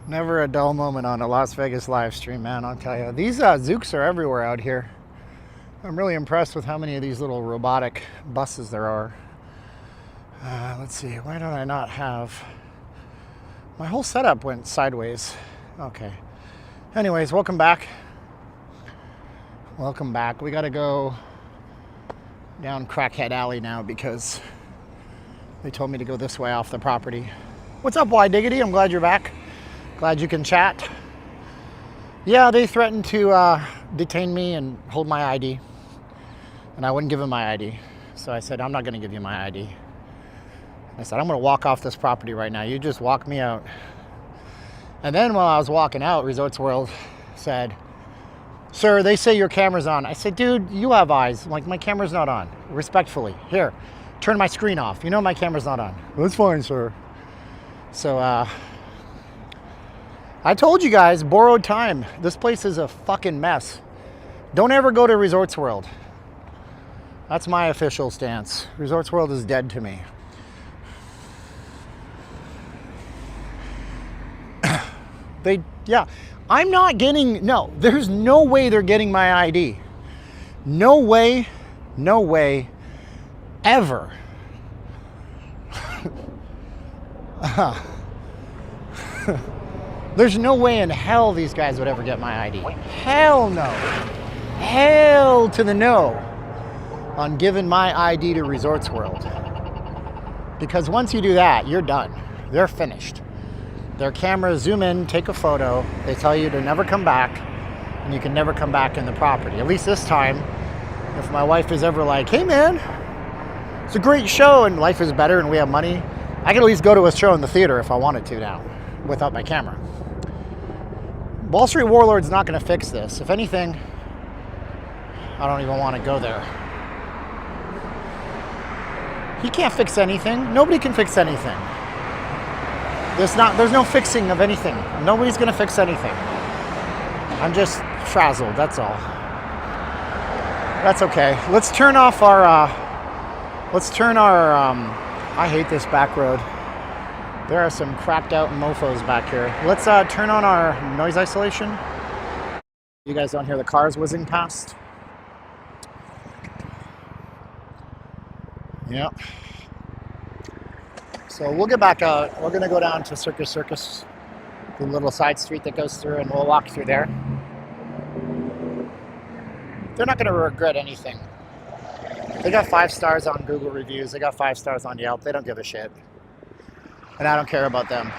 Never a dull moment on a Las Vegas live stream, man, I'll tell you. These Zooks are everywhere out here. I'm really impressed with how many of these little robotic buses there are. Let's see, why don't I not have... My whole setup went sideways. Okay. Anyways, welcome back. Welcome back. We gotta go down Crackhead Alley now because they told me to go this way off the property. What's up, Y Diggity? I'm glad you're back. Glad you can chat. Yeah, they threatened to detain me and hold my ID. And I wouldn't give them my ID. So I said, I'm not gonna give you my ID. I said, I'm gonna walk off this property right now. You just walk me out. And then while I was walking out, Resorts World said, sir, they say your camera's on. I said, dude, you have eyes. Like, my camera's not on. Respectfully. Here, turn my screen off. You know my camera's not on. That's fine, sir. So, I told you guys, borrowed time. This place is a fucking mess. Don't ever go to Resorts World. That's my official stance. Resorts World is dead to me. Yeah, I'm not getting, no, there's no way they're getting my ID. No way, ever. There's no way in hell these guys would ever get my ID. Hell no. Hell to the no on giving my ID to Resorts World. Because once you do that, you're done. They're finished. Their cameras zoom in, take a photo. They tell you to never come back, and you can never come back in the property. At least this time, if my wife is ever like, hey man, it's a great show and life is better and we have money, I can at least go to a show in the theater if I wanted to now, without my camera. Wall Street Warlord's not gonna fix this. If anything, I don't even wanna go there. He can't fix anything. Nobody can fix anything. There's no fixing of anything. Nobody's gonna fix anything. I'm just frazzled, that's all. That's okay. Let's turn off our, I hate this back road. There are some cracked out mofos back here. Let's turn on our noise isolation. You guys don't hear the cars whizzing past? Yep. So we'll get back out. We're gonna go down to Circus, the little side street that goes through, and we'll walk through there. They're not gonna regret anything. They got 5 stars on Google reviews. They got 5 stars on Yelp. They don't give a shit. And I don't care about them.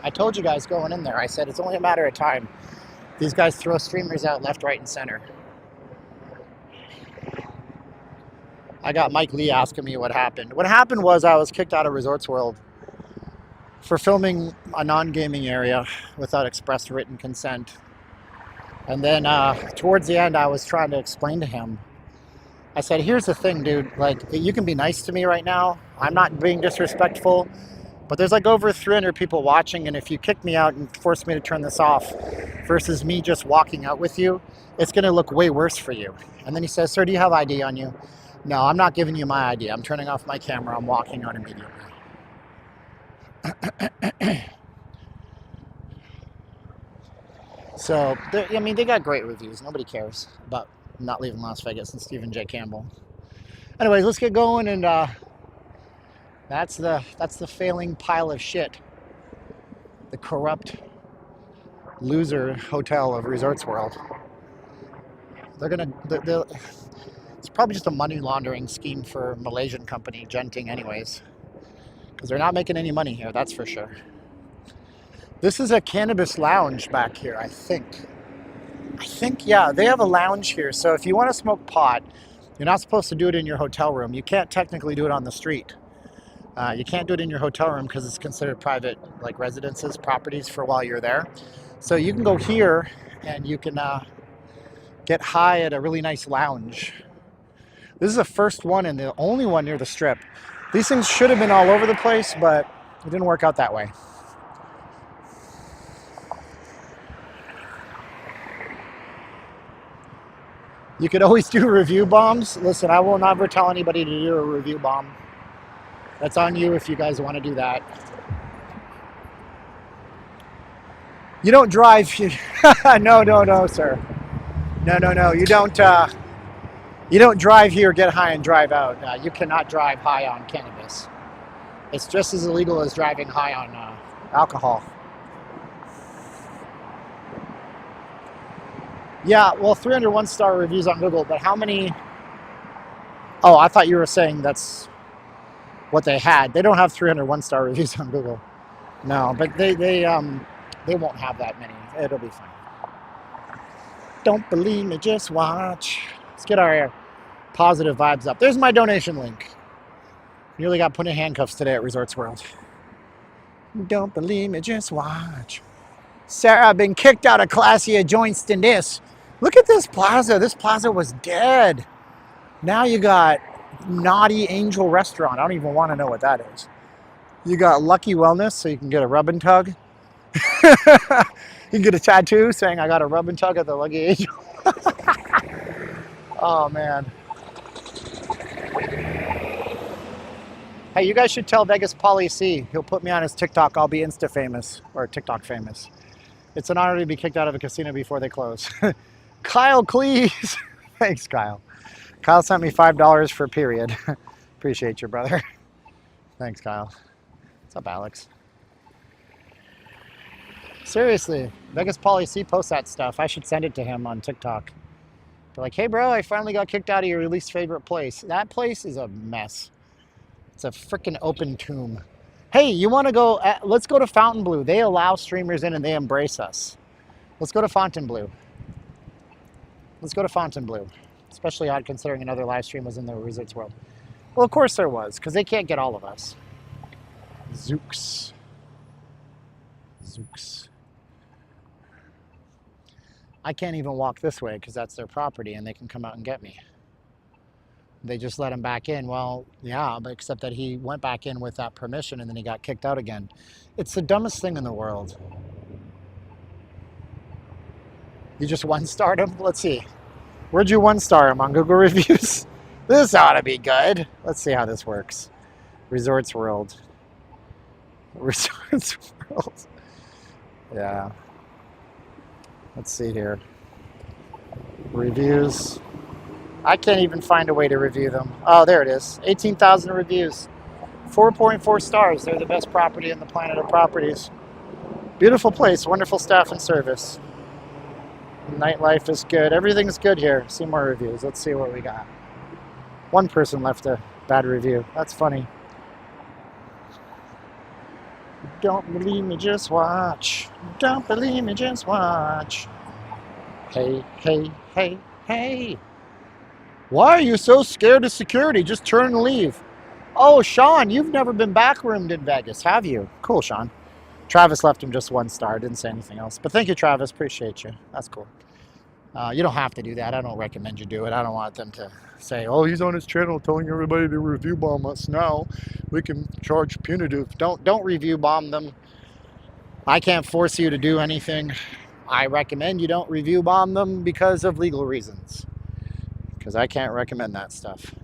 I told you guys going in there, I said it's only a matter of time. These guys throw streamers out left, right, and center. I got Mike Lee asking me what happened. What happened was I was kicked out of Resorts World for filming a non-gaming area without express written consent. And then towards the end, I was trying to explain to him. I said, here's the thing, dude. Like, you can be nice to me right now. I'm not being disrespectful. But there's like over 300 people watching, and if you kick me out and force me to turn this off versus me just walking out with you, it's gonna look way worse for you. And then he says, sir, do you have ID on you? No, I'm not giving you my ID. I'm turning off my camera. I'm walking out immediately. So, I mean, they got great reviews. Nobody cares about not leaving Las Vegas and Steven J. Campbell. Anyways, let's get going, and that's the failing pile of shit. The corrupt loser hotel of Resorts World. It's probably just a money laundering scheme for Malaysian company Genting anyways. Because they're not making any money here, that's for sure. This is a cannabis lounge back here, I think. Yeah, they have a lounge here. So if you want to smoke pot, you're not supposed to do it in your hotel room. You can't technically do it on the street. You can't do it in your hotel room because it's considered private, like residences, properties for while you're there. So you can go here and you can get high at a really nice lounge. This is the first one and the only one near the Strip. These things should have been all over the place, but it didn't work out that way. You could always do review bombs. Listen, I will never tell anybody to do a review bomb. That's on you if you guys want to do that. You don't drive. No, sir. No. You don't drive here, get high, and drive out. You cannot drive high on cannabis. It's just as illegal as driving high on alcohol. Yeah, well, 301-star reviews on Google, but how many? Oh, I thought you were saying that's what they had. They don't have 301-star reviews on Google. No, but they won't have that many. It'll be fine. Don't believe me, just watch. Let's get our positive vibes up. There's my donation link. Nearly got put in handcuffs today at Resorts World. Don't believe me, just watch. Sarah, I've been kicked out of classier joints than this. Look at this plaza. This plaza was dead. Now you got Naughty Angel Restaurant. I don't even want to know what that is. You got Lucky Wellness, so you can get a rub and tug. You can get a tattoo saying I got a rub and tug at the Lucky Angel. Oh, man. Hey, you guys should tell Vegas Polly C. He'll put me on his TikTok. I'll be Insta famous, or TikTok famous. It's an honor to be kicked out of a casino before they close. Kyle, please. Thanks, Kyle. Kyle sent me $5 for a period. Appreciate you, brother. Thanks, Kyle. What's up, Alex? Seriously, Vegas Polly C posts that stuff. I should send it to him on TikTok. Be like, hey, bro, I finally got kicked out of your least favorite place. That place is a mess. It's a freaking open tomb. Hey, you want to go? Let's go to Fontainebleau. They allow streamers in and they embrace us. Let's go to Fontainebleau. Let's go to Fontainebleau. Especially odd considering another live stream was in the Resorts World. Well, of course there was, because they can't get all of us. Zooks. I can't even walk this way because that's their property and they can come out and get me. They just let him back in. Well, yeah, but except that he went back in with that permission and then he got kicked out again. It's the dumbest thing in the world. You just one-starred him? Let's see. Where'd you one-star him? On Google reviews? This ought to be good. Let's see how this works. Resorts World. Resorts World. Yeah. Let's see here. Reviews. I can't even find a way to review them. Oh, there it is. 18,000 reviews. 4.4 stars. They're the best property in the planet of properties. Beautiful place. Wonderful staff and service. Nightlife is good. Everything's good here. See more reviews. Let's see what we got. One person left a bad review. That's funny. Don't believe me, just watch. Don't believe me, just watch. Hey, hey, hey, hey. Why are you so scared of security? Just turn and leave. Oh, Sean, you've never been backroomed in Vegas, have you? Cool, Sean. Travis left him just 1 star. Didn't say anything else. But thank you, Travis. Appreciate you. That's cool. You don't have to do that. I don't recommend you do it. I don't want them to say, oh, he's on his channel telling everybody to review bomb us now. We can charge punitive. Don't review bomb them. I can't force you to do anything. I recommend you don't review bomb them because of legal reasons. Because I can't recommend that stuff.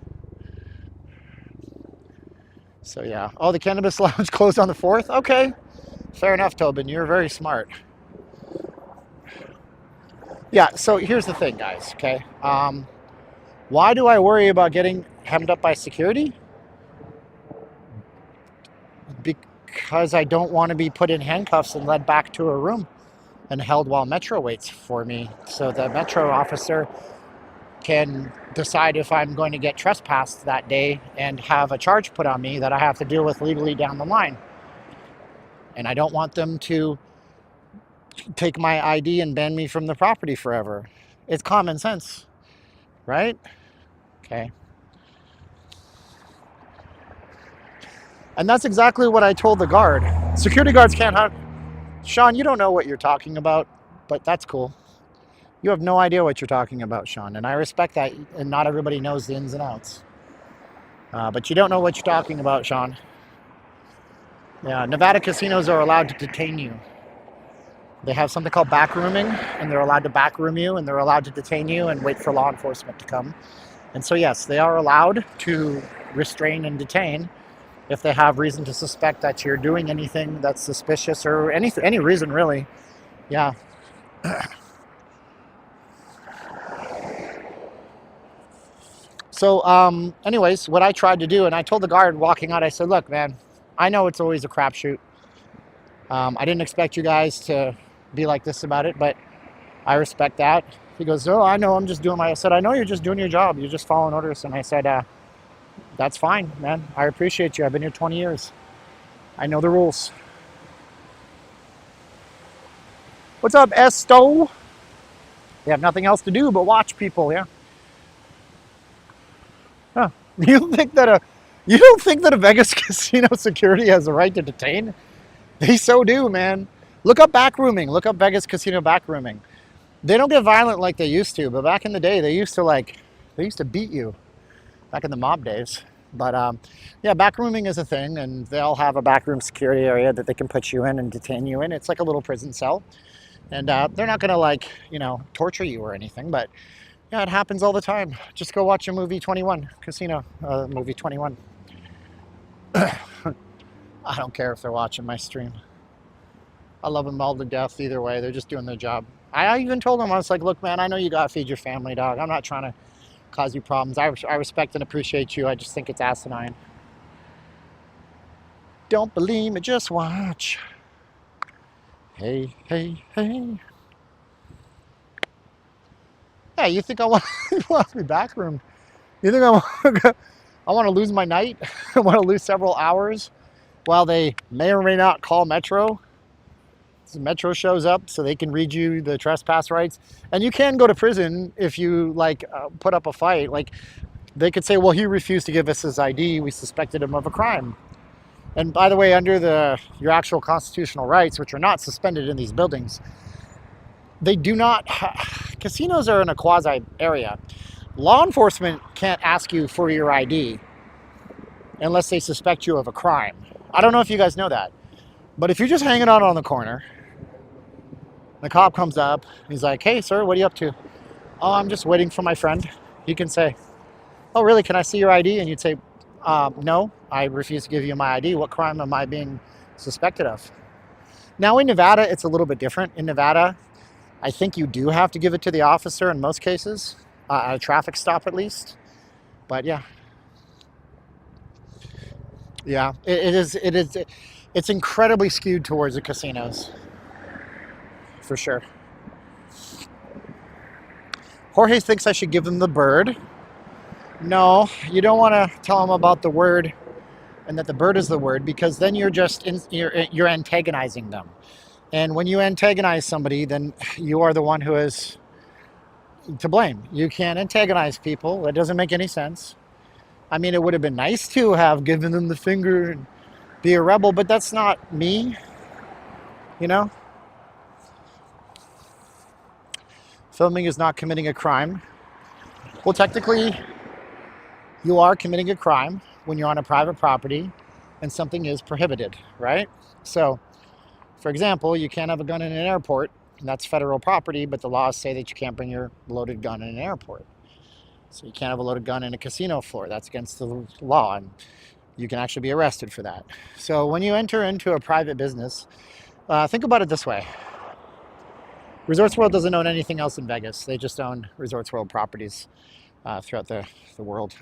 So yeah. Oh, the Cannabis Lounge closed on the 4th? Okay. Fair enough, Tobin. You're very smart. Yeah, so here's the thing, guys, okay? Why do I worry about getting hemmed up by security? Because I don't want to be put in handcuffs and led back to a room and held while Metro waits for me. So the Metro officer can decide if I'm going to get trespassed that day and have a charge put on me that I have to deal with legally down the line. And I don't want them to take my ID and ban me from the property forever. It's common sense, right? Okay. And that's exactly what I told the guard. Security guards can't have... Sean, you don't know what you're talking about, but that's cool. You have no idea what you're talking about, Sean, and I respect that, and not everybody knows the ins and outs. But you don't know what you're talking about, Sean. Yeah, Nevada casinos are allowed to detain you. They have something called backrooming, and they're allowed to backroom you, and they're allowed to detain you and wait for law enforcement to come. And so, yes, they are allowed to restrain and detain, if they have reason to suspect that you're doing anything that's suspicious or any reason really. Yeah. So, anyways, what I tried to do, and I told the guard walking out, I said, "Look, man, I know it's always a crapshoot. I didn't expect you guys to be like this about it, but I respect that." He goes, "Oh, I know. I'm just doing my." I said, "I know you're just doing your job. You're just following orders." And I said, "That's fine, man. I appreciate you. I've been here 20 years. I know the rules." What's up, Esto? You have nothing else to do but watch people, yeah? Huh. You don't think that a Vegas casino security has a right to detain? They so do, man. Look up backrooming. Look up Vegas casino backrooming. They don't get violent like they used to, but back in the day, they used to beat you back in the mob days. But yeah, backrooming is a thing, and they all have a backroom security area that they can put you in and detain you in. It's like a little prison cell, and they're not gonna torture you or anything, but yeah, it happens all the time. Just go watch a movie 21, Casino, movie 21. I don't care if they're watching my stream. I love them all to death either way. They're just doing their job. I even told them, I was like, look, man, I know you got to feed your family, dog. I'm not trying to cause you problems. I respect and appreciate you. I just think it's asinine. Don't believe me, just watch. Hey, hey, hey. Yeah, you think I want, want to be backroomed? You think I want to lose my night? I want to lose several hours while they may or may not call Metro? So Metro shows up so they can read you the trespass rights. And you can go to prison if you put up a fight. Like they could say, well, he refused to give us his ID. We suspected him of a crime. And by the way, under your actual constitutional rights, which are not suspended in these buildings, they do not, casinos are in a quasi area. Law enforcement can't ask you for your ID unless they suspect you of a crime. I don't know if you guys know that, but if you're just hanging out on the corner, the cop comes up, he's like, hey sir, what are you up to? Oh, I'm just waiting for my friend. You can say, oh really, can I see your ID? And you'd say, no, I refuse to give you my ID. What crime am I being suspected of? Now in Nevada, it's a little bit different. In Nevada, I think you do have to give it to the officer in most cases, at a traffic stop at least. But yeah. Yeah, it's incredibly skewed towards the casinos, for sure. Jorge thinks I should give them the bird. No, you don't want to tell them about the word and that the bird is the word, because then you're antagonizing them. And when you antagonize somebody, then you are the one who is to blame. You can't antagonize people. That doesn't make any sense. I mean, it would have been nice to have given them the finger and be a rebel, but that's not me, you know? Filming is not committing a crime. Well, technically, you are committing a crime when you're on a private property and something is prohibited, right? So, for example, you can't have a gun in an airport, and that's federal property, but the laws say that you can't bring your loaded gun in an airport. So you can't have a loaded gun in a casino floor. That's against the law, and you can actually be arrested for that. So when you enter into a private business, think about it this way. Resorts World doesn't own anything else in Vegas. They just own Resorts World properties throughout the world.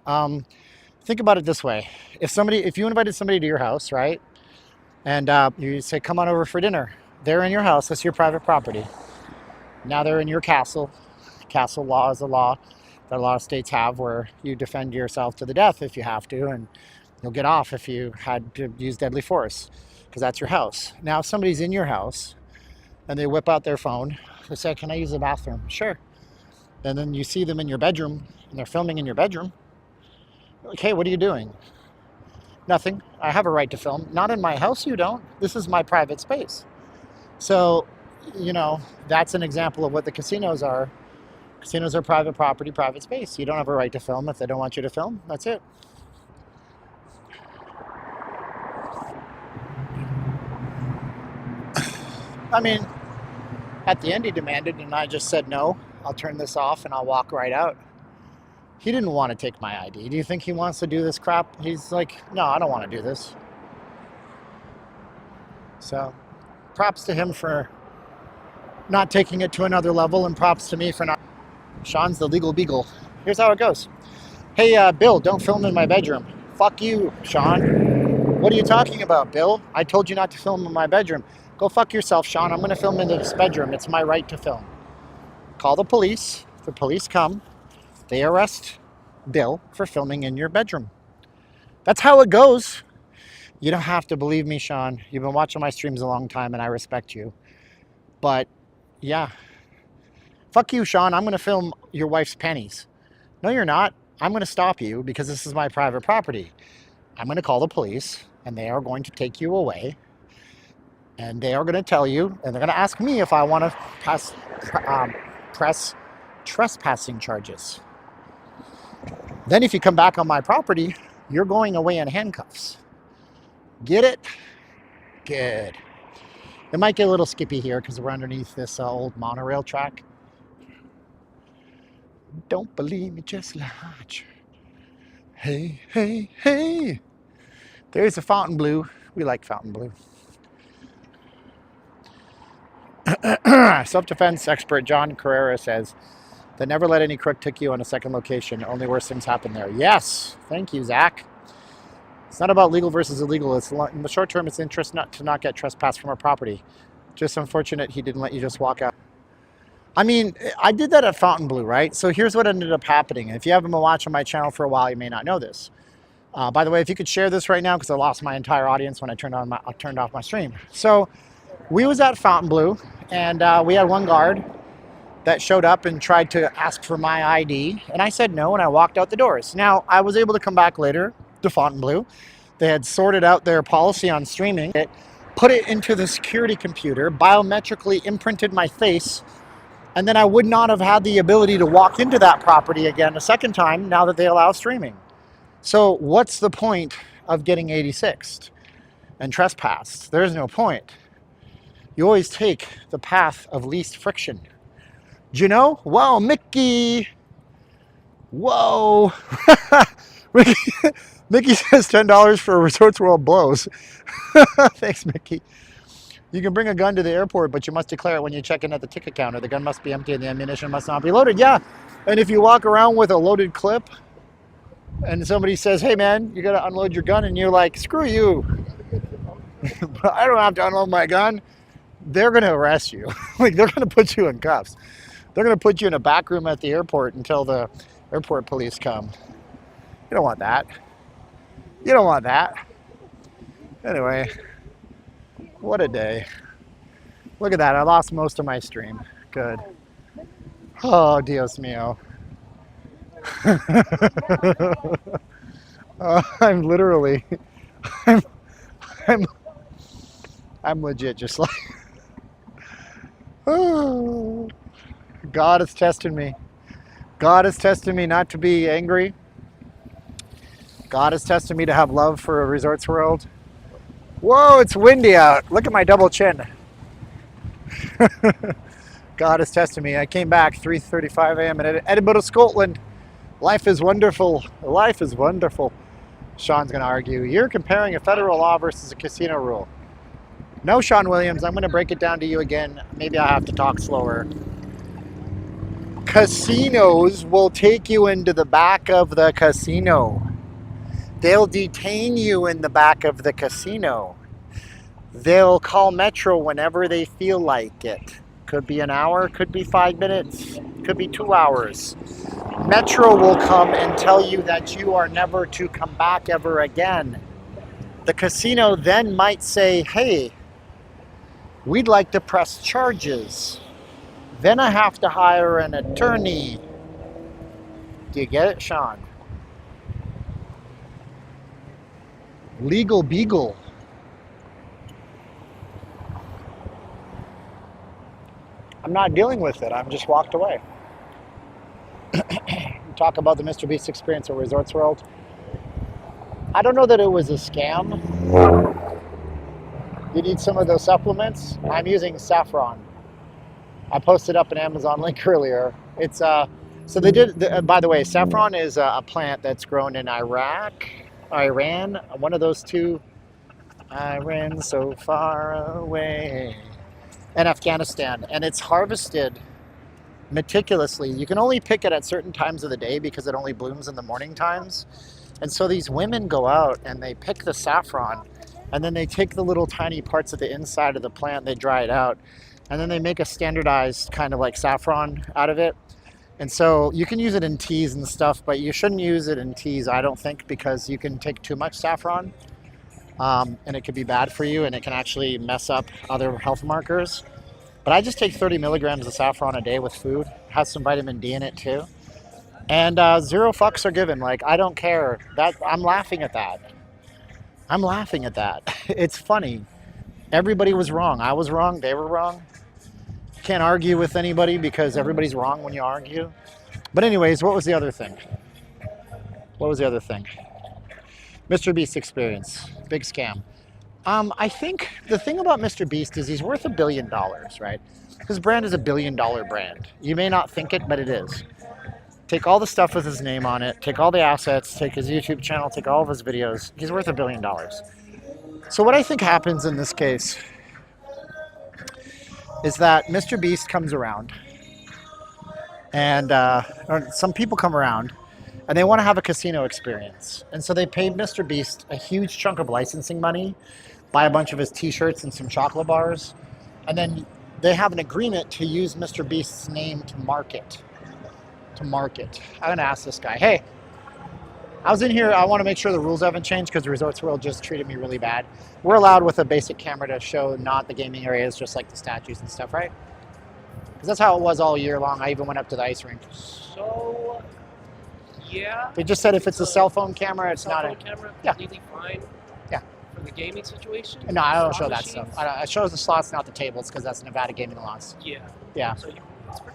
Think about it this way. If you invited somebody to your house, right, and you say, come on over for dinner. They're in your house. That's your private property. Now they're in your castle. Castle law is a law that a lot of states have, where you defend yourself to the death if you have to, and you'll get off if you had to use deadly force, because that's your house. Now, if somebody's in your house and they whip out their phone, they say, can I use the bathroom? Sure. And then you see them in your bedroom and they're filming in your bedroom. Okay, what are you doing? Nothing. I have a right to film. Not in my house, you don't. This is my private space. So, that's an example of what the casinos are. Casinos are private property, private space. You don't have a right to film if they don't want you to film. That's it. I mean, at the end he demanded, and I just said no. I'll turn this off and I'll walk right out. He didn't want to take my ID. Do you think he wants to do this crap? He's like, no, I don't want to do this. So props to him for not taking it to another level, and props to me for not. Sean's the legal beagle. Here's how it goes. Hey, Bill, don't film in my bedroom. Fuck you, Sean. What are you talking about, Bill? I told you not to film in my bedroom. Go fuck yourself, Sean. I'm going to film in this bedroom. It's my right to film. Call the police. The police come. They arrest Bill for filming in your bedroom. That's how it goes. You don't have to believe me, Sean. You've been watching my streams a long time, and I respect you. But, yeah. Fuck you, Sean. I'm going to film your wife's panties. No, you're not. I'm going to stop you because this is my private property. I'm going to call the police, and they are going to take you away. And they are going to tell you, and they're going to ask me if I want to press trespassing charges. Then if you come back on my property, you're going away in handcuffs. Get it? Good. It might get a little skippy here because we're underneath this old monorail track. Don't believe me, just watch. Hey, hey, hey. There's a Fontainebleau. We like Fontainebleau. Self-defense expert John Carrera says, they never let any crook take you on a second location. Only worse things happen there. Yes. Thank you, Zach. It's not about legal versus illegal. It's in the short term, it's interest not to not get trespassed from a property. Just unfortunate he didn't let you just walk out. I mean, I did that at Fontainebleau, right? So here's what ended up happening. If you haven't been watching my channel for a while, you may not know this. By the way, if you could share this right now, because I lost my entire audience when I turned off my stream. So we was at Fontainebleau, and we had one guard that showed up and tried to ask for my ID, and I said no, and I walked out the doors. Now, I was able to come back later to Fontainebleau. They had sorted out their policy on streaming, put it into the security computer, biometrically imprinted my face, and then I would not have had the ability to walk into that property again a second time now that they allow streaming. So what's the point of getting 86'd and trespassed? There's no point. You always take the path of least friction. Do you know? Whoa, Mickey. Whoa. Mickey says $10 for Resorts World blows. Thanks, Mickey. You can bring a gun to the airport, but you must declare it when you check in at the ticket counter. The gun must be empty and the ammunition must not be loaded. Yeah, and if you walk around with a loaded clip and somebody says, hey man, you gotta unload your gun, and you're like, screw you. I don't have to unload my gun. They're gonna arrest you. Like, they're gonna put you in cuffs. They're gonna put you in a back room at the airport until the airport police come. You don't want that. You don't want that. Anyway, what a day. Look at that, I lost most of my stream. Good. Oh, Dios mío. I'm literally, I'm legit just like, oh, God is testing me. God is testing me not to be angry. God is testing me to have love for a Resorts World. Whoa, it's windy out. Look at my double chin. God is testing me. I came back 3:35 a.m. in Edinburgh, Scotland. Life is wonderful. Life is wonderful. Sean's going to argue. You're comparing a federal law versus a casino rule. No, Sean Williams, I'm going to break it down to you again. Maybe I have to talk slower. Casinos will take you into the back of the casino. They'll detain you in the back of the casino. They'll call Metro whenever they feel like it. Could be an hour, could be 5 minutes, could be 2 hours. Metro will come and tell you that you are never to come back ever again. The casino then might say, hey, we'd like to press charges. Then I have to hire an attorney. Do you get it, Sean? Legal beagle. I'm not dealing with it. I'm just walked away. Talk about the Mr. Beast experience at Resorts World. I don't know that it was a scam. You need some of those supplements. I'm using saffron. I posted up an Amazon link earlier. It's So they did, by the way, saffron is a plant that's grown in Iraq, Iran, one of those two. Iran so far away. And Afghanistan. And it's harvested meticulously. You can only pick it at certain times of the day because it only blooms in the morning times. And so these women go out and they pick the saffron, and then they take the little tiny parts of the inside of the plant, they dry it out, and then they make a standardized kind of like saffron out of it. And so you can use it in teas and stuff, but you shouldn't use it in teas, I don't think, because you can take too much saffron, and it could be bad for you, and it can actually mess up other health markers. But I just take 30 milligrams of saffron a day with food. It has some vitamin D in it too. And 0 fucks are given. Like, I don't care. I'm laughing at that. I'm laughing at that. It's funny. Everybody was wrong. I was wrong. They were wrong. Can't argue with anybody because everybody's wrong when you argue. But anyways, what was the other thing? What was the other thing? Mr. Beast experience. Big scam. I think the thing about Mr. Beast is he's worth $1 billion, right? His brand is $1 billion brand. You may not think it, but it is. Take all the stuff with his name on it, take all the assets, take his YouTube channel, take all of his videos. He's worth $1 billion. So what I think happens in this case is that Mr. Beast comes around, and or some people come around and they want to have a casino experience. And so they paid Mr. Beast a huge chunk of licensing money, buy a bunch of his t-shirts and some chocolate bars, and then they have an agreement to use Mr. Beast's name to market. I'm gonna ask this guy, hey, I was in here, I want to make sure the rules haven't changed because Resorts World just treated me really bad. We're allowed with a basic camera to show not the gaming areas, just like the statues and stuff, right? Because that's how it was all year long. I even went up to the ice rink. So, yeah. They just said if it's a cell phone camera, it's not a camera, yeah. completely fine. Yeah. For the gaming situation. No, I don't show that machines? stuff. I show the slots, not the tables, because that's Nevada gaming laws. Yeah. Yeah. So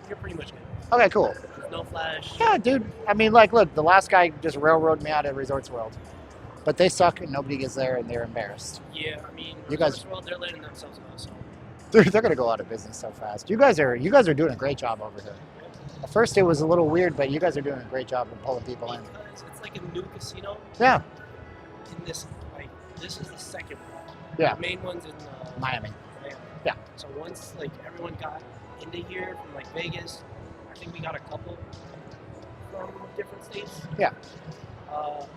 you're pretty much good. Okay, cool. No flash. Yeah, dude. I mean, like, look, the last guy just railroaded me out of Resorts World. But they suck and nobody gets there and they're embarrassed. Yeah, I mean, you guys, World, they're letting themselves go, so. They're going to go out of business so fast. You guys are doing a great job over here. At first it was a little weird, but you guys are doing a great job of pulling people in. It's like a new casino. Yeah. In this, like, this is the second one. Yeah. The main one's in Miami. Yeah. So once, like, everyone got into here from, like, Vegas, I think we got a couple from different states. Yeah.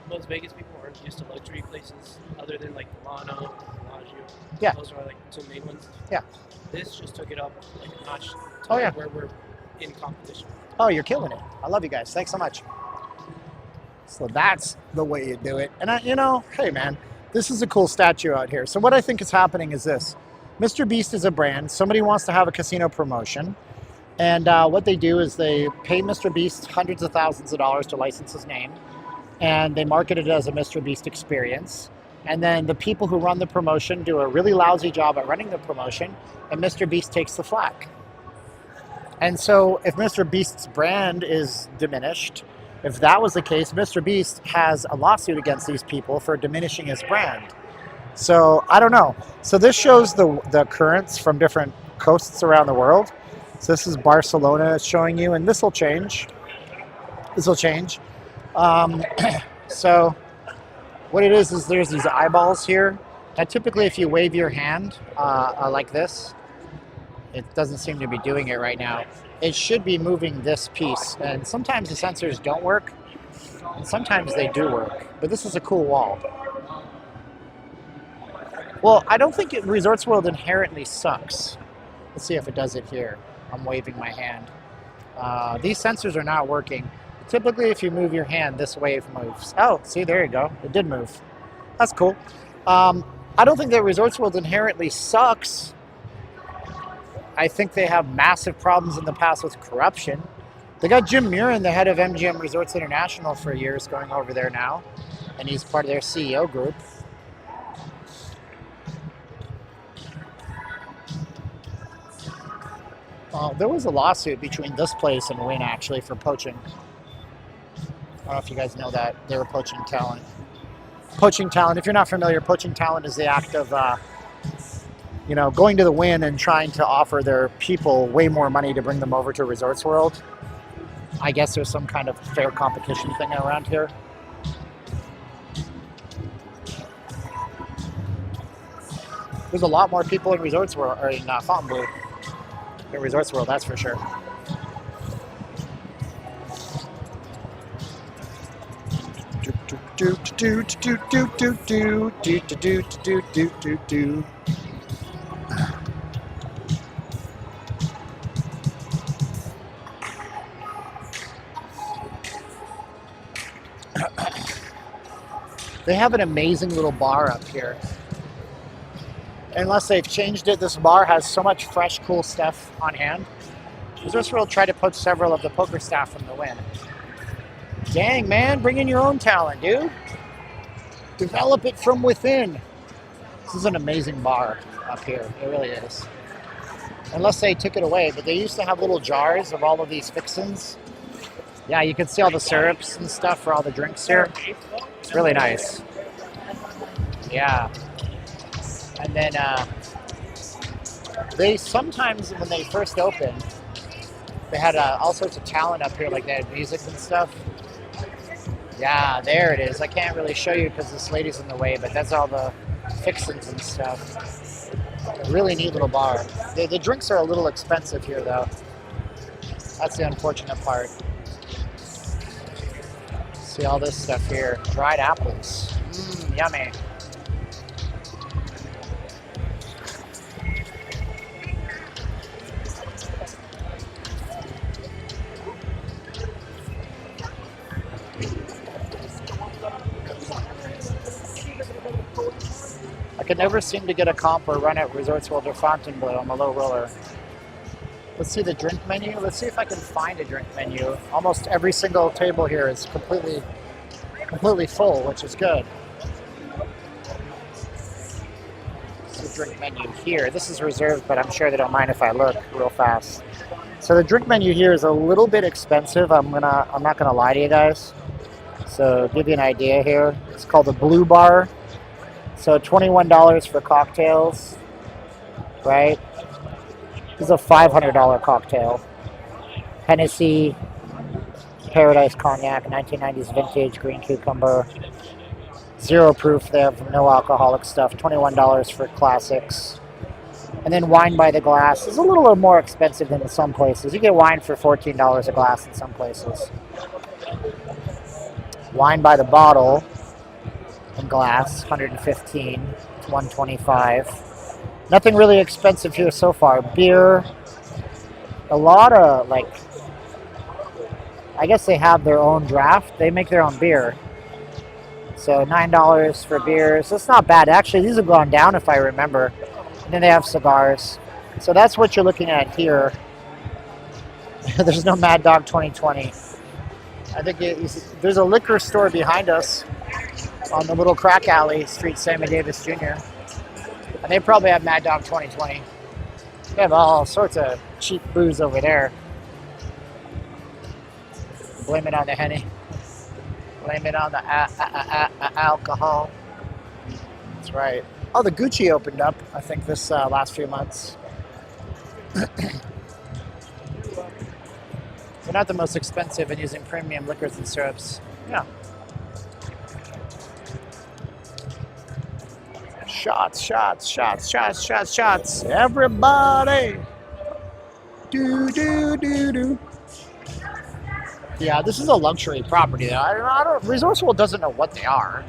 Most Vegas people aren't used to luxury places other than like Milano, Bellagio. Yeah. Those are like two main ones. Yeah. This just took it up like a notch to yeah. where we're in competition. Oh, you're killing it. I love you guys. Thanks so much. So that's the way you do it. And hey man, this is a cool statue out here. So what I think is happening is this. Mr. Beast is a brand. Somebody wants to have a casino promotion. And what they do is they pay Mr. Beast hundreds of thousands of dollars to license his name. And they market it as a Mr. Beast experience. And then the people who run the promotion do a really lousy job at running the promotion, and Mr. Beast takes the flak. And so if Mr. Beast's brand is diminished, if that was the case, Mr. Beast has a lawsuit against these people for diminishing his brand. So I don't know. So this shows the currents from different coasts around the world. So this is Barcelona showing you, and this will change. This will change. So what it is there's these eyeballs here. Now typically if you wave your hand like this, it doesn't seem to be doing it right now. It should be moving this piece, and sometimes the sensors don't work, and sometimes they do work. But this is a cool wall. Well, I don't think Resorts World inherently sucks. Let's see if it does it here. I'm waving my hand. These sensors are not working. Typically, if you move your hand, this wave moves. Oh, see, there you go. It did move. That's cool. I don't think that Resorts World inherently sucks. I think they have massive problems in the past with corruption. They got Jim Murin, the head of MGM Resorts International for years, going over there now. And he's part of their CEO group. There was a lawsuit between this place and Wynn, actually, for poaching. I don't know if you guys know that. They were poaching talent. Poaching talent, if you're not familiar, poaching talent is the act of, going to the Wynn and trying to offer their people way more money to bring them over to Resorts World. I guess there's some kind of fair competition thing around here. There's a lot more people in Resorts World, or in Fontainebleau, in Resorts World, that's for sure. They have an amazing little bar up here. Unless they've changed it, this bar has so much fresh, cool stuff on hand. Resorts World tried to put several of the poker staff in the win. Dang, man, bring in your own talent, dude. Develop it from within. This is an amazing bar up here. It really is. Unless they took it away, but they used to have little jars of all of these fixins. Yeah, you can see all the syrups and stuff for all the drinks here. It's really nice. Yeah. And then they sometimes, when they first opened, they had all sorts of talent up here, like they had music and stuff. Yeah, there it is. I can't really show you because this lady's in the way, but that's all the fixins and stuff. Really neat little bar. The drinks are a little expensive here, though. That's the unfortunate part. See all this stuff here. Dried apples. Yummy. I can never seem to get a comp or run at Resorts World or Fontainebleau. I'm a low roller. Let's see the drink menu. Let's see if I can find a drink menu. Almost every single table here is completely full, which is good. It's the drink menu here. This is reserved, but I'm sure they don't mind if I look real fast. So the drink menu here is a little bit expensive. I'm not gonna lie to you guys. So give you an idea here. It's called the Blue Bar. So $21 for cocktails, right? This is a $500 cocktail. Hennessy, Paradise Cognac, 1990s vintage, green cucumber. 0 proof, they have no alcoholic stuff. $21 for classics. And then wine by the glass is a little more expensive than in some places. You get wine for $14 a glass in some places. Wine by the bottle and glass, $115 to $125. Nothing really expensive here so far. Beer, a lot of I guess they have their own draft. They make their own beer. So $9 for beers. That's not bad. Actually, these have gone down if I remember. And then they have cigars. So that's what you're looking at here. There's no Mad Dog 2020. I think there's a liquor store behind us on the little crack alley, Street Sammy Davis Jr. And they probably have Mad Dog 2020. They have all sorts of cheap booze over there. Blame it on the Henny. Blame it on the alcohol. That's right. Oh, the Gucci opened up, I think, this last few months. They're not the most expensive and using premium liquors and syrups. Yeah. Shots, shots, shots, shots, shots, shots. Everybody. Do, do, do, do. Yeah, this is a luxury property. Resorts World doesn't know what they are.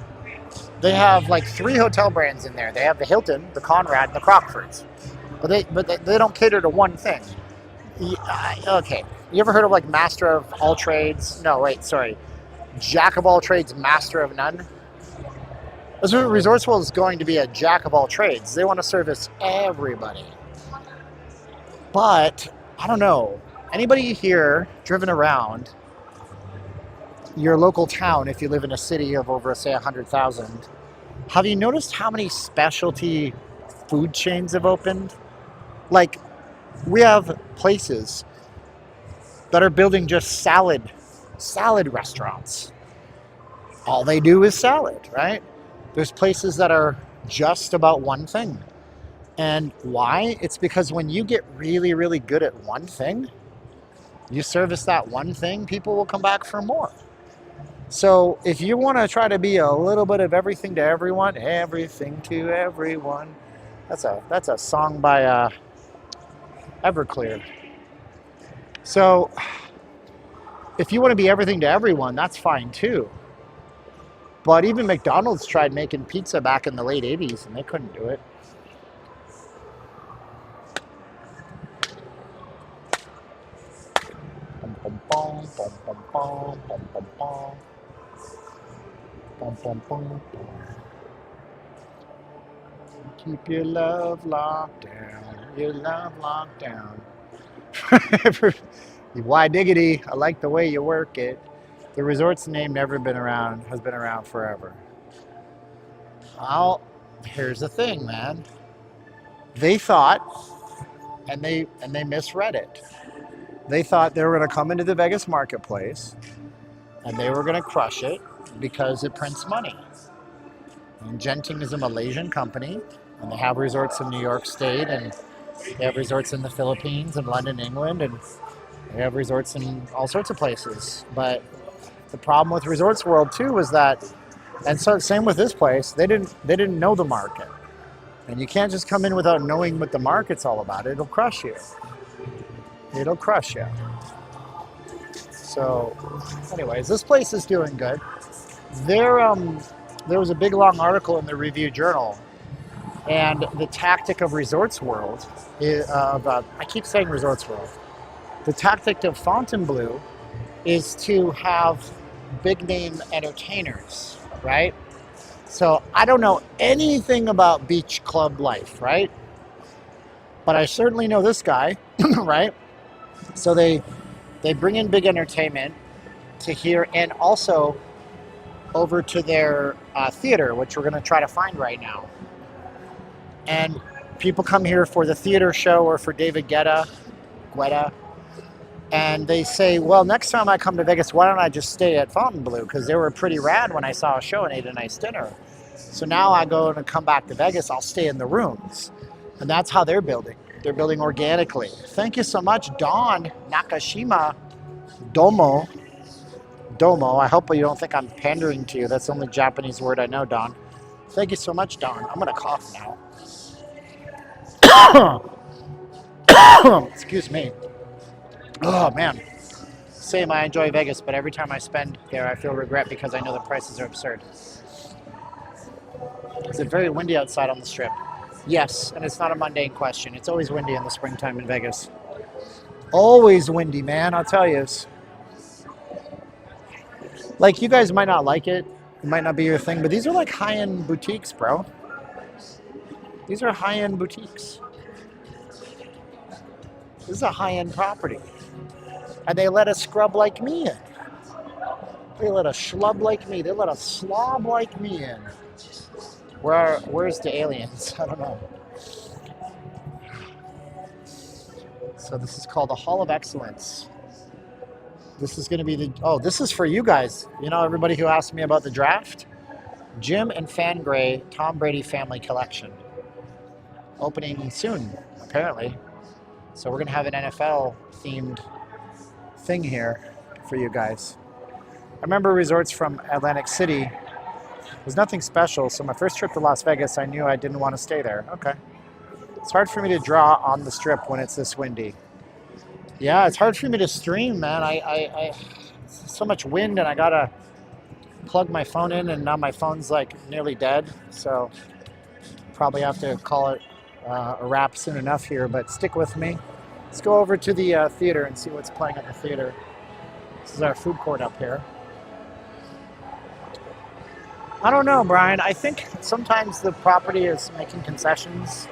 They have like 3 hotel brands in there. They have the Hilton, the Conrad, and the Crockfords. But they don't cater to one thing. Okay. You ever heard of like Master of All Trades? No, wait, sorry. Jack of all trades, master of none? Resorts World is going to be a jack of all trades. They want to service everybody. But, I don't know. Anybody here driven around your local town, if you live in a city of over, say, 100,000, have you noticed how many specialty food chains have opened? Like, we have places that are building just salad restaurants. All they do is salad, right? There's places that are just about one thing. And why? It's because when you get really, really good at one thing, You service that one thing, people will come back for more. So if you want to try to be a little bit of everything to everyone, everything to everyone. That's a song by Everclear. So if you want to be everything to everyone, that's fine too. But even McDonald's tried making pizza back in the late 80s and they couldn't do it. Keep your love locked down. Your love locked down. Why diggity? I like the way you work it. The resort's name has been around forever. Well, here's the thing, man. They thought, and they misread it. They thought they were going to come into the Vegas marketplace and they were going to crush it because it prints money. And Genting is a Malaysian company, and they have resorts in New York State, and they have resorts in the Philippines and London, England, and they have resorts in all sorts of places. But the problem with Resorts World too was that, and so same with this place, they didn't know the market, and you can't just come in without knowing what the market's all about. It'll crush you. It'll crush you. So, anyways, this place is doing good. There was a big long article in the Review Journal, and the tactic of Resorts World I keep saying Resorts World. The tactic of Fontainebleau is to have big name entertainers, right? So I don't know anything about beach club life, right? But I certainly know this guy, right? So they bring in big entertainment to here, and also over to their theater, which we're going to try to find right now. And people come here for the theater show or for David Guetta, and they say, well, next time I come to Vegas, why don't I just stay at Fontainebleau? Because they were pretty rad when I saw a show and ate a nice dinner. So now I go and come back to Vegas, I'll stay in the rooms. And that's how they're building. They're building organically. Thank you so much, Don Nakashima Domo. I hope you don't think I'm pandering to you. That's the only Japanese word I know, Don. Thank you so much, Don. I'm gonna cough now. Excuse me. Oh man. Same, I enjoy Vegas, but every time I spend there, I feel regret because I know the prices are absurd. Is it very windy outside on the Strip? Yes, and it's not a mundane question. It's always windy in the springtime in Vegas. Always windy, man, I'll tell you. Like, you guys might not like it. It might not be your thing, but these are like high-end boutiques, bro. These are high-end boutiques. This is a high-end property. And they let a scrub like me in. They let a schlub like me. They let a slob like me in. Where's the aliens? I don't know. So this is called the Hall of Excellence. This is going to be this is for you guys. You know, everybody who asked me about the draft. Jim and Fan Gray Tom Brady Family Collection. Opening soon, apparently. So we're going to have an NFL themed thing here for you guys. I remember resorts from Atlantic City. It was nothing special, so my first trip to Las Vegas, I knew I didn't want to stay there. Okay. It's hard for me to draw on the Strip when it's this windy. Yeah, it's hard for me to stream, man. I so much wind, and I gotta plug my phone in, and now my phone's like nearly dead, so probably have to call it a wrap soon enough here, but stick with me. Let's go over to the theater and see what's playing at the theater. This is our food court up here. I don't know, Brian. I think sometimes the property is making concessions,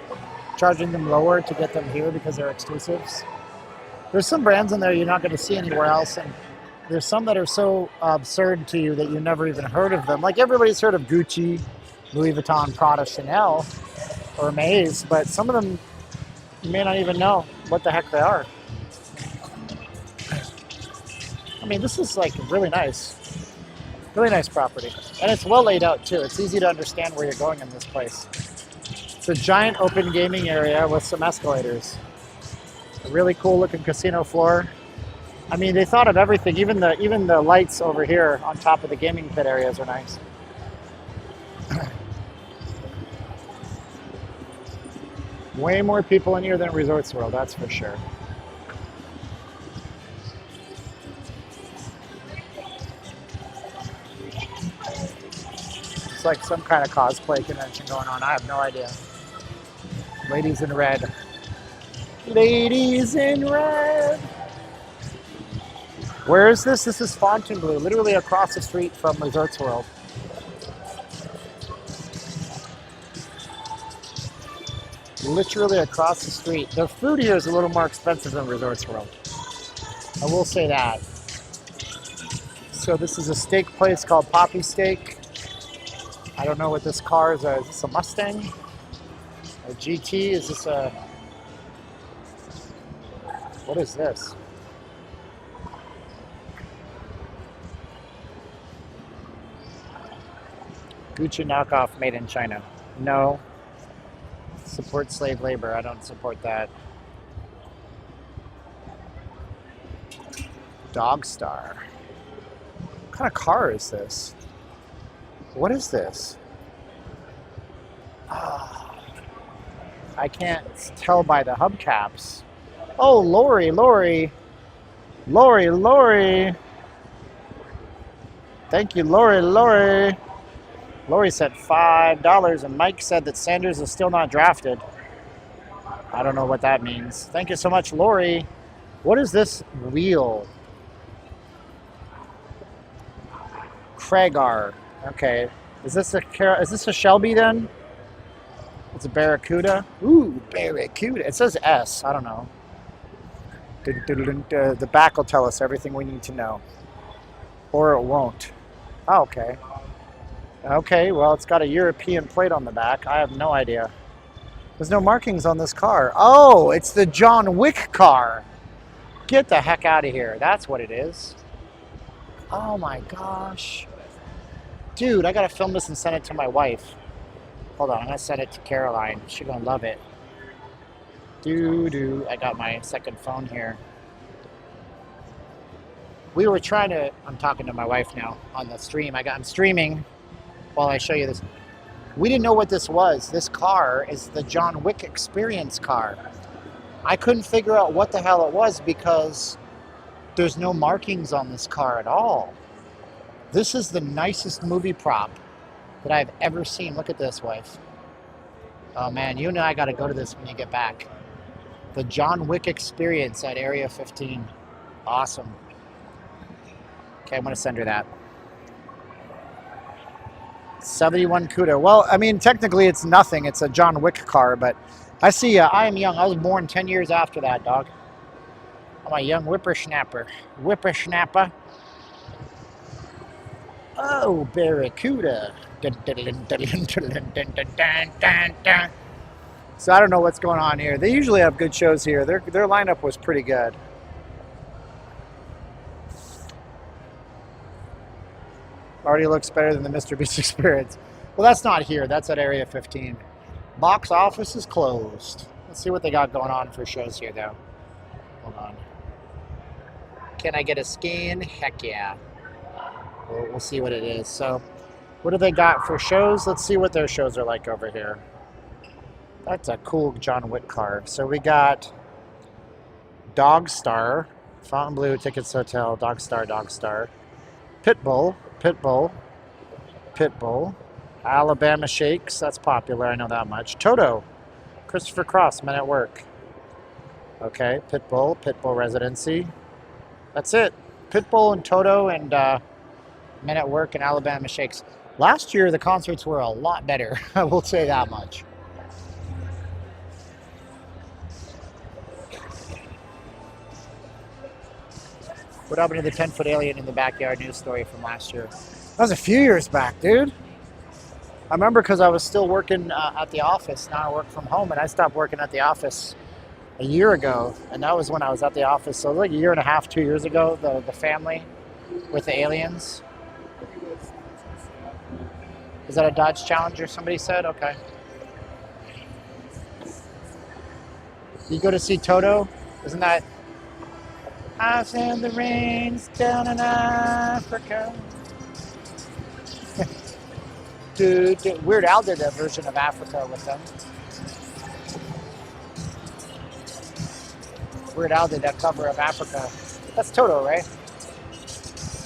charging them lower to get them here because they're exclusives. There's some brands in there you're not going to see anywhere else, and there's some that are so absurd to you that you never even heard of them. Like, everybody's heard of Gucci, Louis Vuitton, Prada, Chanel, or Maze, but some of them you may not even know what the heck they are. I mean, this is like really nice. Really nice property. And it's well laid out too. It's easy to understand where you're going in this place. It's a giant open gaming area with some escalators. A really cool looking casino floor. I mean, they thought of everything. Even the lights over here on top of the gaming pit areas are nice. Way more people in here than Resorts World, that's for sure. It's like some kind of cosplay convention going on. I have no idea. Ladies in red. Ladies in red. Where is this? This is Fontainebleau, literally across the street from Resorts World. Literally across the street. The food here is a little more expensive than Resorts World. I will say that. So this is a steak place called Poppy Steak. I don't know what this car is. Is this a Mustang? A GT? Is this a... What is this? Gucci knockoff made in China. No. Support slave labor. I don't support that. Dog Star. What kind of car is this? What is this? Oh, I can't tell by the hubcaps. Oh, Lori. Thank you, Lori. Lori said $5, and Mike said that Sanders is still not drafted. I don't know what that means. Thank you so much, Lori. What is this wheel? Craigar. Okay. Is this a Shelby then? It's a Barracuda. Ooh, Barracuda. It says S. I don't know. The back will tell us everything we need to know. Or it won't. Oh, okay. Okay, well, it's got a European plate on the back. I have no idea. There's no markings on this car. Oh, it's the John Wick car. Get the heck out of here. That's what it is. Oh my gosh. Dude, I gotta film this and send it to my wife. Hold on, I'm gonna send it to Caroline. She's gonna love it. I got my second phone here. We were trying to, I'm talking to my wife now on the stream. I'm streaming while I show you this. We didn't know what this was. This car is the John Wick experience car. I couldn't figure out what the hell it was because there's no markings on this car at all. This is the nicest movie prop that I've ever seen. Look at this, wife. Oh man, you and I gotta go to this when you get back. The John Wick experience at Area 15. Awesome. Okay, I'm gonna send her that. 71 CUDA. Well, I mean, technically it's nothing. It's a John Wick car, but I see, I am young. I was born 10 years after that, dog. I'm a young whippersnapper. Whippersnapper. Oh, Barracuda. So I don't know what's going on here. They usually have good shows here. Their lineup was pretty good. Already looks better than the Mr. Beast experience. Well, that's not here. That's at Area 15. Box office is closed. Let's see what they got going on for shows here, though. Hold on. Can I get a scan? Heck yeah. We'll see what it is. So, what do they got for shows? Let's see what their shows are like over here. That's a cool John Wick car. So we got Dog Star, Fontainebleau Tickets Hotel, Dog Star, Pitbull, Alabama Shakes, that's popular, I know that much. Toto, Christopher Cross, Men at Work. Okay, Pitbull Residency. That's it. Pitbull and Toto and Men at Work and Alabama Shakes. Last year the concerts were a lot better, I will say that much. What happened to the 10-foot alien in the backyard news story from last year? That was a few years back, dude. I remember because I was still working at the office. Now I work from home, and I stopped working at the office a year ago. And that was when I was at the office. So like a year and a half, 2 years ago, the family with the aliens. Is that a Dodge Challenger, somebody said? Okay. You go to see Toto? Isn't that Ice and the rains down in Africa. Dude, Weird Al did a version of Africa with them. Weird Al did that cover of Africa. That's Toto, right?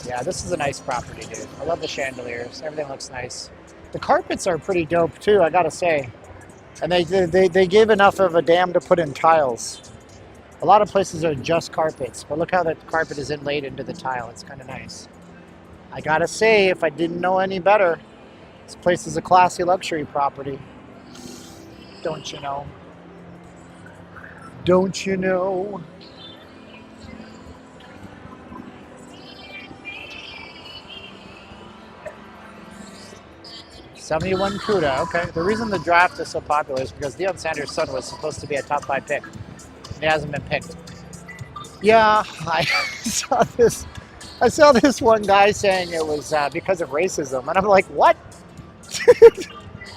Yeah, this is a nice property, dude. I love the chandeliers. Everything looks nice. The carpets are pretty dope too, I gotta say. And they gave enough of a damn to put in tiles. A lot of places are just carpets, but look how that carpet is inlaid into the tile. It's kind of nice. I gotta say, if I didn't know any better, this place is a classy luxury property. Don't you know? Don't you know? $71 CUDA, okay. The reason the draft is so popular is because Deion Sanders' son was supposed to be a top 5 pick. He hasn't been picked. Yeah, I saw this one guy saying it was because of racism, and I'm like, what?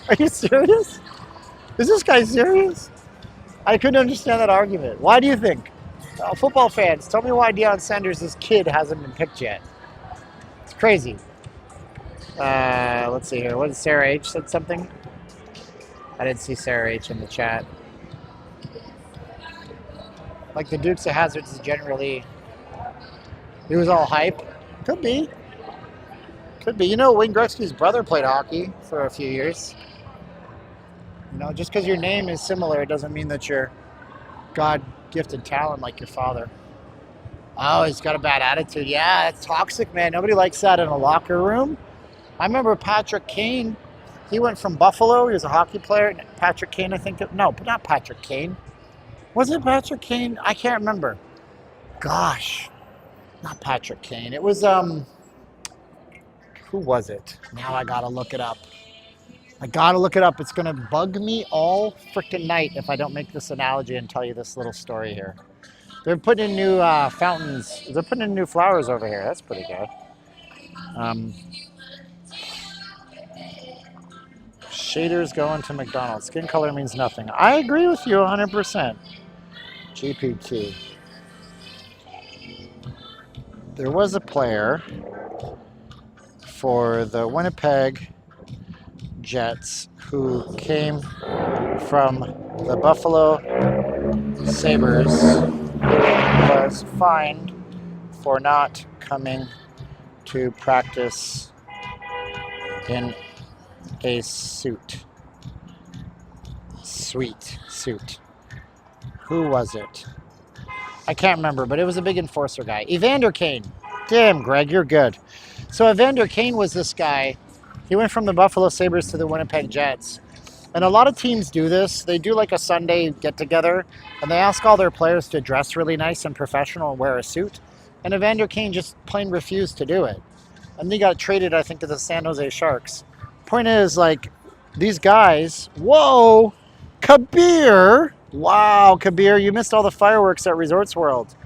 Are you serious? Is this guy serious? I couldn't understand that argument. Why do you think? Football fans, tell me why Deion Sanders' kid hasn't been picked yet. It's crazy. Let's see here. What did Sarah H said something? I didn't see Sarah H in the chat. Like the Dukes of Hazzards is generally, he was all hype. Could be. Could be. You know, Wayne Gretzky's brother played hockey for a few years. You know, just because your name is similar, it doesn't mean that you're God-gifted talent like your father. Oh, he's got a bad attitude. Yeah, it's toxic, man. Nobody likes that in a locker room. I remember Patrick Kane. He went from Buffalo. He was a hockey player. Patrick Kane, I think. No, but not Patrick Kane. Was it Patrick Kane? I can't remember. Gosh. Not Patrick Kane. It was, who was it? Now I gotta look it up. I gotta look it up. It's gonna bug me all freaking night if I don't make this analogy and tell you this little story here. They're putting in new fountains. They're putting in new flowers over here. That's pretty good. Shaders going to McDonald's. Skin color means nothing. I agree with you 100%. GPT. There was a player for the Winnipeg Jets who came from the Buffalo Sabres, was fined for not coming to practice in a suit. Sweet suit. Who was it? I can't remember, but it was a big enforcer guy. Evander Kane. Damn, Greg, you're good. So Evander Kane was this guy. He went from the Buffalo Sabres to the Winnipeg Jets. And a lot of teams do this. They do like a Sunday get-together, and they ask all their players to dress really nice and professional and wear a suit. And Evander Kane just plain refused to do it. And he got traded, I think, to the San Jose Sharks. Point is, like, these guys, whoa, Kabir, wow, Kabir, you missed all the fireworks at Resorts World.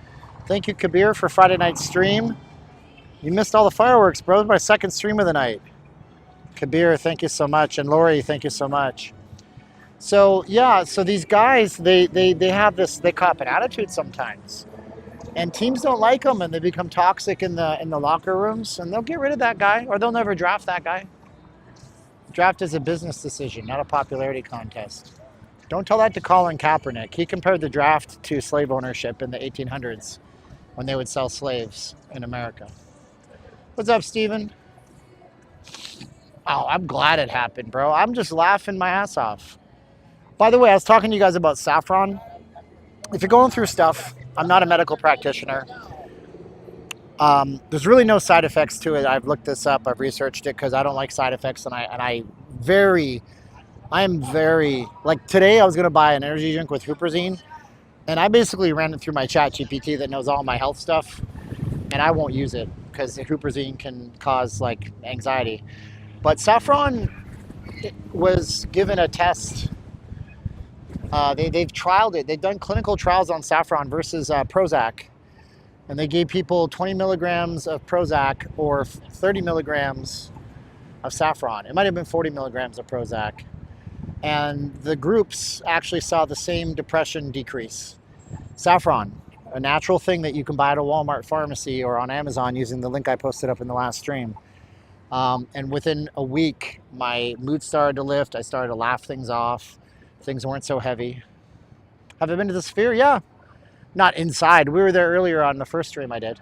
Thank you, Kabir, for Friday night's stream. You missed all the fireworks, bro. My second stream of the night. Kabir, thank you so much, and Lori, thank you so much. So yeah, so these guys, they have this, they cop an attitude sometimes, and teams don't like them, and they become toxic in the locker rooms, and they'll get rid of that guy, or they'll never draft that guy. Draft is a business decision, not a popularity contest. Don't tell that to Colin Kaepernick. He compared the draft to slave ownership in the 1800s when they would sell slaves in America. What's up, Steven? Oh, I'm glad it happened, bro. I'm just laughing my ass off. By the way, I was talking to you guys about saffron. If you're going through stuff, I'm not a medical practitioner. There's really no side effects to it. I've looked this up. I've researched it because I don't like side effects, and I am very, like today I was going to buy an energy drink with Huperzine, and I basically ran it through my chat GPT that knows all my health stuff, and I won't use it because Huperzine can cause like anxiety. But saffron was given a test. They've trialed it. They've done clinical trials on saffron versus Prozac. And they gave people 20 milligrams of Prozac or 30 milligrams of saffron. It might have been 40 milligrams of Prozac. And the groups actually saw the same depression decrease. Saffron. a natural thing that you can buy at a Walmart pharmacy or on Amazon using the link I posted up in the last stream. And within a week, my mood started to lift. I started to laugh things off. Things weren't so heavy. Have I been to the Sphere? Yeah. Not inside. We were there earlier on the first stream I did.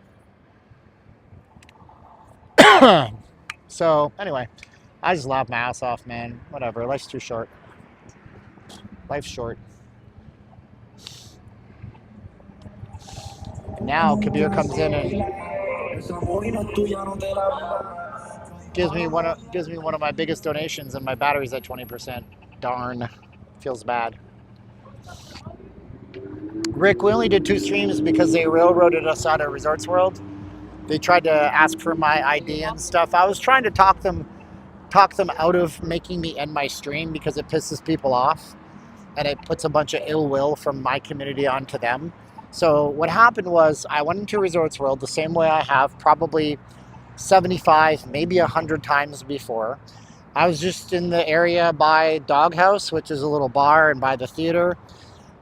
So anyway, I just laughed my ass off, man. Whatever. Life's too short. Life's short. And now Kabir comes in and gives me one of my biggest donations, and my battery's at 20%. Darn. Feels bad. Rick, we only did 2 streams because they railroaded us out of Resorts World. They tried to ask for my ID and stuff. I was trying to talk them out of making me end my stream because it pisses people off and it puts a bunch of ill will from my community onto them. So what happened was I went into Resorts World the same way I have probably 75, maybe 100 times before. I was just in the area by Doghouse, which is a little bar, and by the theater.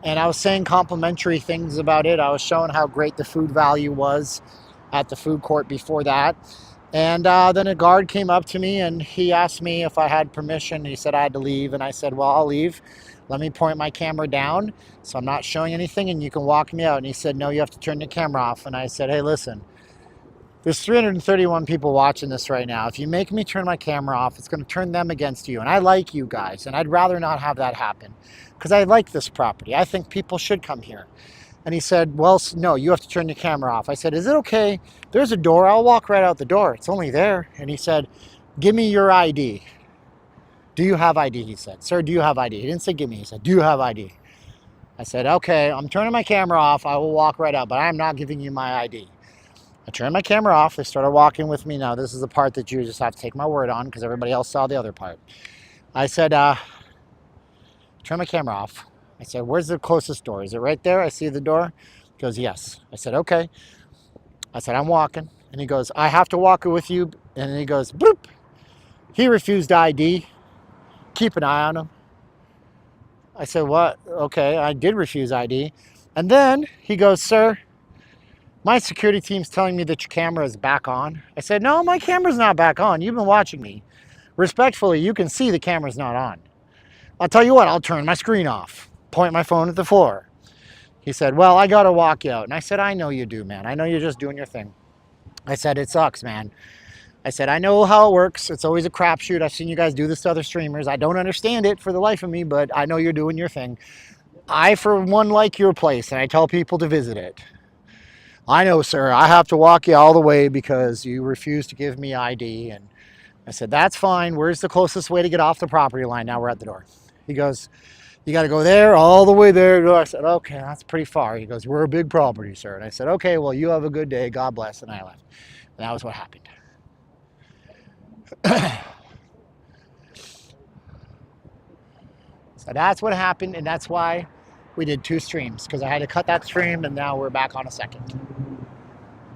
And I was saying complimentary things about it. I was showing how great the food value was at the food court before that. And then a guard came up to me and he asked me if I had permission. He said I had to leave. And I said, well, I'll leave. Let me point my camera down so I'm not showing anything and you can walk me out. And he said, no, you have to turn the camera off. And I said, hey, listen, there's 331 people watching this right now. If you make me turn my camera off, it's going to turn them against you. And I like you guys. And I'd rather not have that happen because I like this property. I think people should come here. And he said, well, no, you have to turn the camera off. I said, is it okay? There's a door. I'll walk right out the door. It's only there. And he said, give me your ID. Do you have ID? He said, sir, do you have ID? He didn't say give me. He said, do you have ID? I said, okay, I'm turning my camera off. I will walk right out, but I'm not giving you my ID. I turned my camera off. They started walking with me. Now, this is the part that you just have to take my word on because everybody else saw the other part. I said, turn my camera off. I said, where's the closest door? Is it right there? I see the door. He goes, yes. I said, okay. I said, I'm walking. And he goes, I have to walk with you. And then he goes, boop. He refused ID. Keep an eye on him. I said, what? Okay, I did refuse ID. And then he goes, sir, my security team's telling me that your camera is back on. I said, no, my camera's not back on. You've been watching me. Respectfully, you can see the camera's not on. I'll tell you what, I'll turn my screen off. Point my phone at the floor. He said, well, I gotta walk you out. And I said, I know you do, man. I know you're just doing your thing. I said, it sucks, man. I said, I know how it works. It's always a crapshoot. I've seen you guys do this to other streamers. I don't understand it for the life of me, but I know you're doing your thing. I, for one, like your place, and I tell people to visit it. I know, sir. I have to walk you all the way because you refuse to give me ID. And I said, that's fine. Where's the closest way to get off the property line? Now we're at the door. He goes, you got to go there, all the way there. I said, okay, that's pretty far. He goes, we're a big property, sir. And I said, okay, well, you have a good day. God bless. And I left. And that was what happened. So that's what happened, and that's why we did 2 streams, because I had to cut that stream, and now we're back on a second.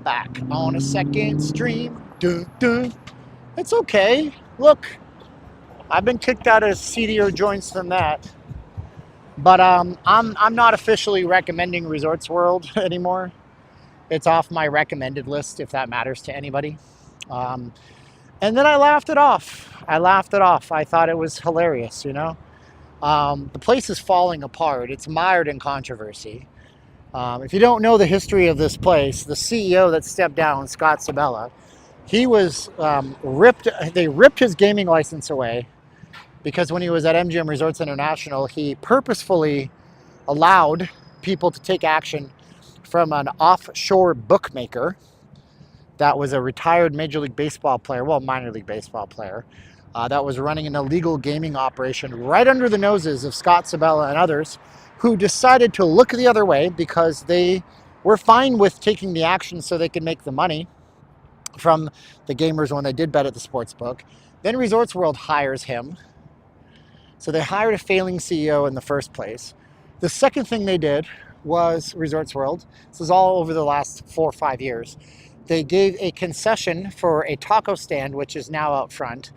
Back on a second stream. Dun, dun. It's okay. Look, I've been kicked out of seedier joints than that. But I'm not officially recommending Resorts World anymore. It's off my recommended list, if that matters to anybody. And then I laughed it off. I thought it was hilarious, you know. The place is falling apart. It's mired in controversy. If you don't know the history of this place, the CEO that stepped down, Scott Sabella, he was they ripped his gaming license away because when he was at MGM Resorts International, he purposefully allowed people to take action from an offshore bookmaker that was a retired Major League Baseball player, well, minor league baseball player, that was running an illegal gaming operation right under the noses of Scott Sabella and others who decided to look the other way because they were fine with taking the action so they could make the money from the gamers when they did bet at the sports book. Then Resorts World hires him. So they hired a failing CEO in the first place. The second thing they did was Resorts World. This is all over the last 4 or 5 years. They gave a concession for a taco stand, which is now out front.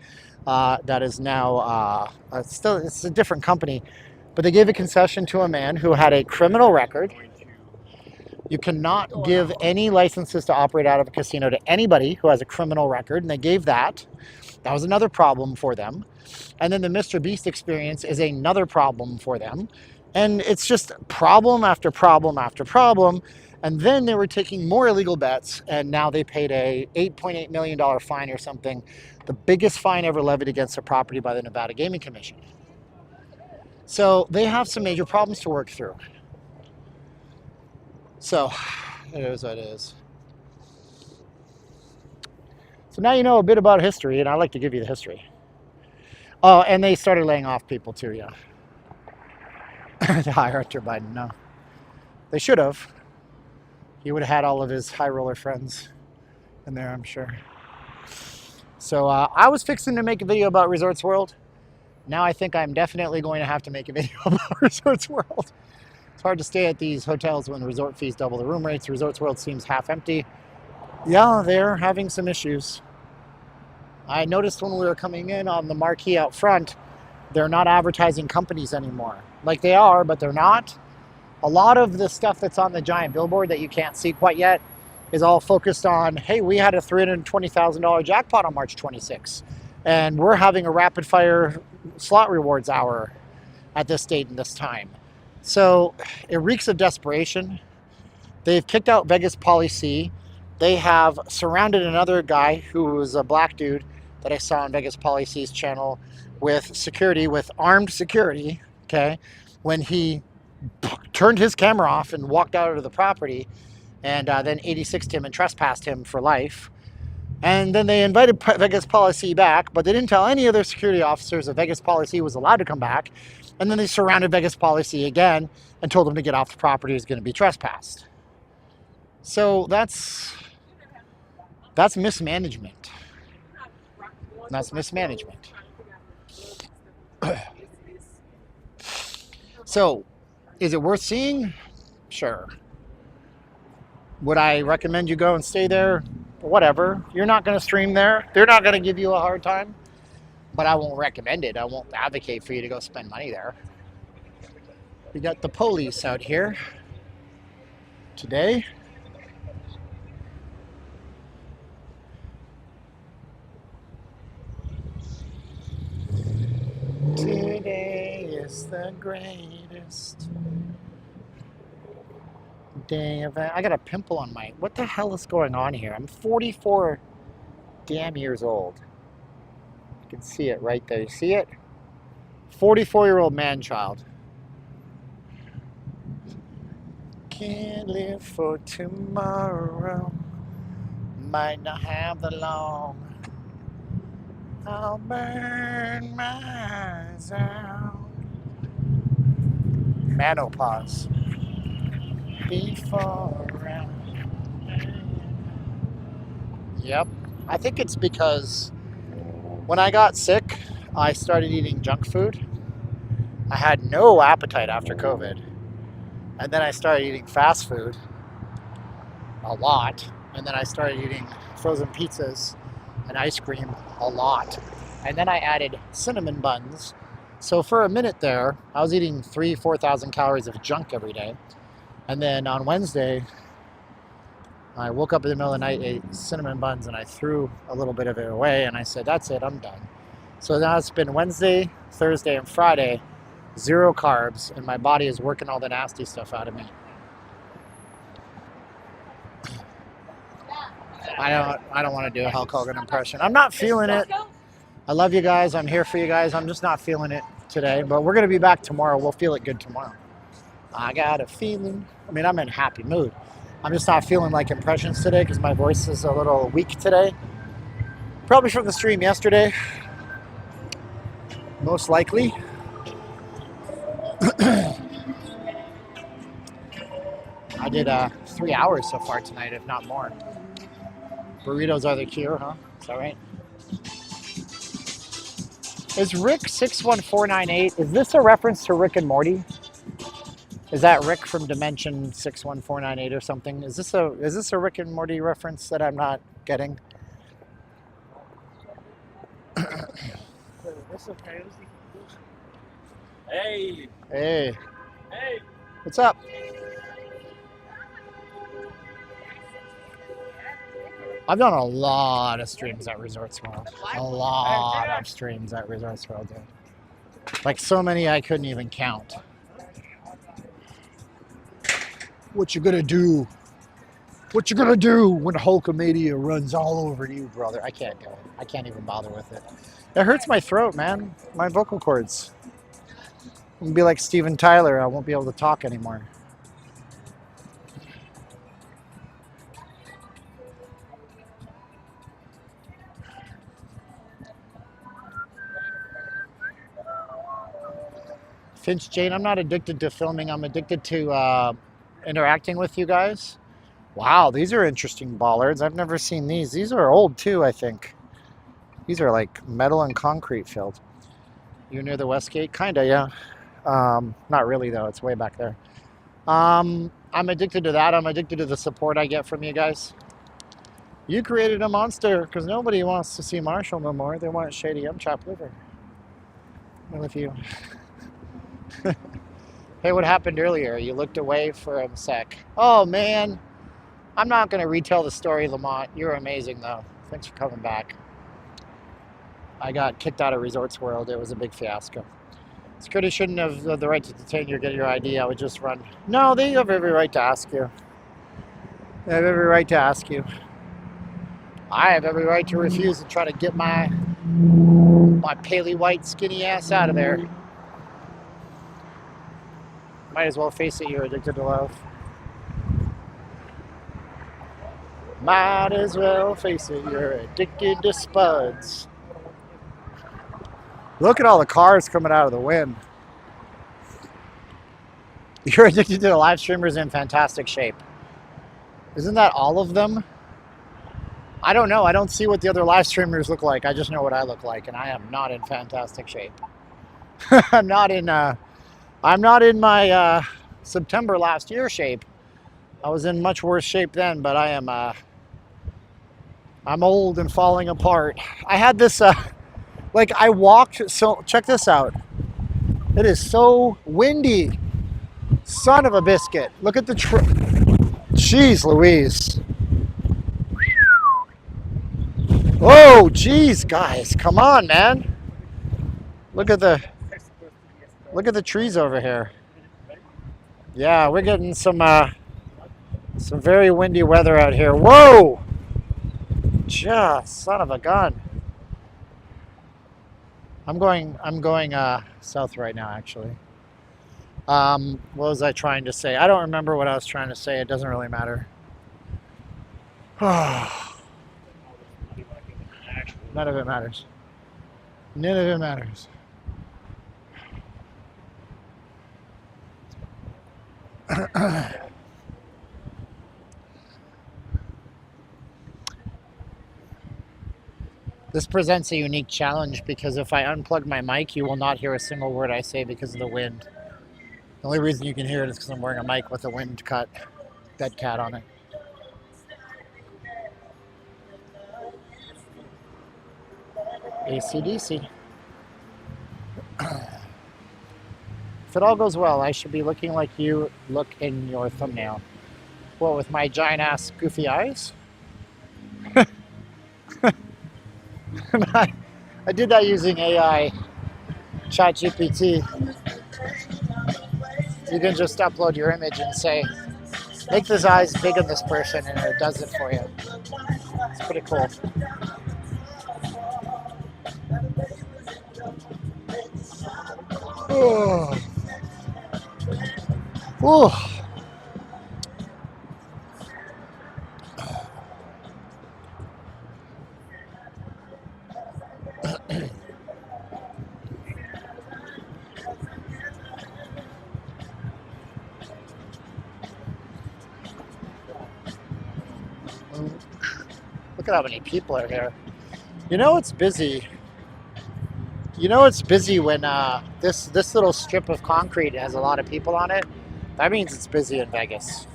That is now, it's a different company. But they gave a concession to a man who had a criminal record, You cannot give any licenses to operate out of a casino to anybody who has a criminal record, and they gave that. That was another problem for them. And then the Mr. Beast experience is another problem for them. And it's just problem after problem after problem. And then they were taking more illegal bets, and now they paid a $8.8 million fine or something, the biggest fine ever levied against a property by the Nevada Gaming Commission. So they have some major problems to work through. So it is what it is. So now you know a bit about history, and I like to give you the history. Oh, and they started laying off people too, yeah. To hire Hunter Biden, no. They should have. He would have had all of his high roller friends in there, I'm sure. So I was fixing to make a video about Resorts World. Now I think I'm definitely going to have to make a video about Resorts World. It's hard to stay at these hotels when resort fees double the room rates. Resorts World seems half empty. Yeah, they're having some issues. I noticed when we were coming in on the marquee out front, they're not advertising companies anymore. Like they are, but they're not. A lot of the stuff that's on the giant billboard that you can't see quite yet is all focused on, hey, we had a $320,000 jackpot on March 26th, and we're having a rapid fire slot rewards hour at this date and this time. So it reeks of desperation. They've kicked out Vegas Policy. They have surrounded another guy who was a black dude that I saw on Vegas Policy's channel with security, with armed security, okay, when he turned his camera off and walked out of the property, and then 86'd him and trespassed him for life. And then they invited Vegas Policy back, but they didn't tell any other security officers that Vegas Policy was allowed to come back. And then they surrounded Vegas Policy again and told them to get off the property, is going to be trespassed. So that's mismanagement. That's mismanagement. So, is it worth seeing? Sure. Would I recommend you go and stay there? Whatever. You're not going to stream there. They're not going to give you a hard time. But I won't recommend it. I won't advocate for you to go spend money there. We got the police out here today. Today is the greatest day of it. I got a pimple on my... What the hell is going on here? I'm 44 damn years old. You can see it right there. You see it? 44-year-old man-child. Can't live for tomorrow. Might not have the long. I'll burn my eyes out. Menopause. Before Yep. I think it's because when I got sick, I started eating junk food. I had no appetite after COVID. And then I started eating fast food a lot. And then I started eating frozen pizzas and ice cream a lot. And then I added cinnamon buns. So for a minute there, I was eating 4,000 calories of junk every day. And then on Wednesday, I woke up in the middle of the night, ate cinnamon buns, and I threw a little bit of it away. And I said, that's it, I'm done. So now it's been Wednesday, Thursday, and Friday, 0 carbs, and my body is working all the nasty stuff out of me. I don't want to do a Hulk Hogan impression. I'm not feeling it. I love you guys. I'm here for you guys. I'm just not feeling it today, but we're going to be back tomorrow. We'll feel it good tomorrow. I got a feeling. I mean, I'm in a happy mood. I'm just not feeling like impressions today because my voice is a little weak today. Probably from the stream yesterday. Most likely. I did 3 hours so far tonight, if not more. Burritos are the cure, huh? Is that right? Is Rick 61498? Is this a reference to Rick and Morty? Is that Rick from Dimension 61498 or something? Is this a Rick and Morty reference that I'm not getting? Hey. Hey. Hey. What's up? I've done a lot of streams at Resorts World. A lot of streams at Resorts World, dude. Like so many I couldn't even count. What you gonna do? What you gonna do when Hulkamania runs all over you, brother? I can't do it. I can't even bother with it. It hurts my throat, man. My vocal cords. I'm gonna be like Steven Tyler. I won't be able to talk anymore. Finch Jane, I'm not addicted to filming. I'm addicted to interacting with you guys. Wow, these are interesting bollards. I've never seen these. These are old too, I think. These are like metal and concrete filled. You're near the West Gate? Kinda, yeah. Not really though, it's way back there. I'm addicted to that. I'm addicted to the support I get from you guys. You created a monster because nobody wants to see Marshall no more. They want Shady M Chop liver. I'm with you. Hey, what happened earlier? You looked away for a sec. Oh man, I'm not going to retell the story, Lamont. You're amazing though. Thanks for coming back. I got kicked out of Resorts World. It was a big fiasco. Security shouldn't have the right to detain you or get your ID. I would just run. No, they have every right to ask you. They have every right to ask you. I have every right to refuse and try to get my paley white skinny ass out of there. Might as well face it, you're addicted to love. Might as well face it, you're addicted to spuds. Look at all the cars coming out of the wind. You're addicted to the live streamers in fantastic shape. Isn't that all of them? I don't know. I don't see what the other live streamers look like. I just know what I look like, and I am not in fantastic shape. I'm not in my September last year shape. I was in much worse shape then, but I am I'm old and falling apart. I had this like I walked, so check this out. It is so windy. Son of a biscuit. Look at the jeez Louise. Oh, geez, guys, come on, man. Look at the trees over here. Yeah, we're getting some very windy weather out here. Whoa! Just son of a gun. I'm going south right now, actually. What was I trying to say? I don't remember what I was trying to say. It doesn't really matter. None of it matters. None of it matters. This presents a unique challenge because if I unplug my mic, you will not hear a single word I say because of the wind. The only reason you can hear it is because I'm wearing a mic with a wind cut dead cat on it. AC/DC. If it all goes well, I should be looking like you look in your thumbnail. What, with my giant ass goofy eyes? I did that using AI, ChatGPT. You can just upload your image and say, make this eyes big on this person, and it does it for you. It's pretty cool. Oh. Oh. Look at how many people are here. You know it's busy. You know it's busy when this little strip of concrete has a lot of people on it. That means it's busy in Vegas.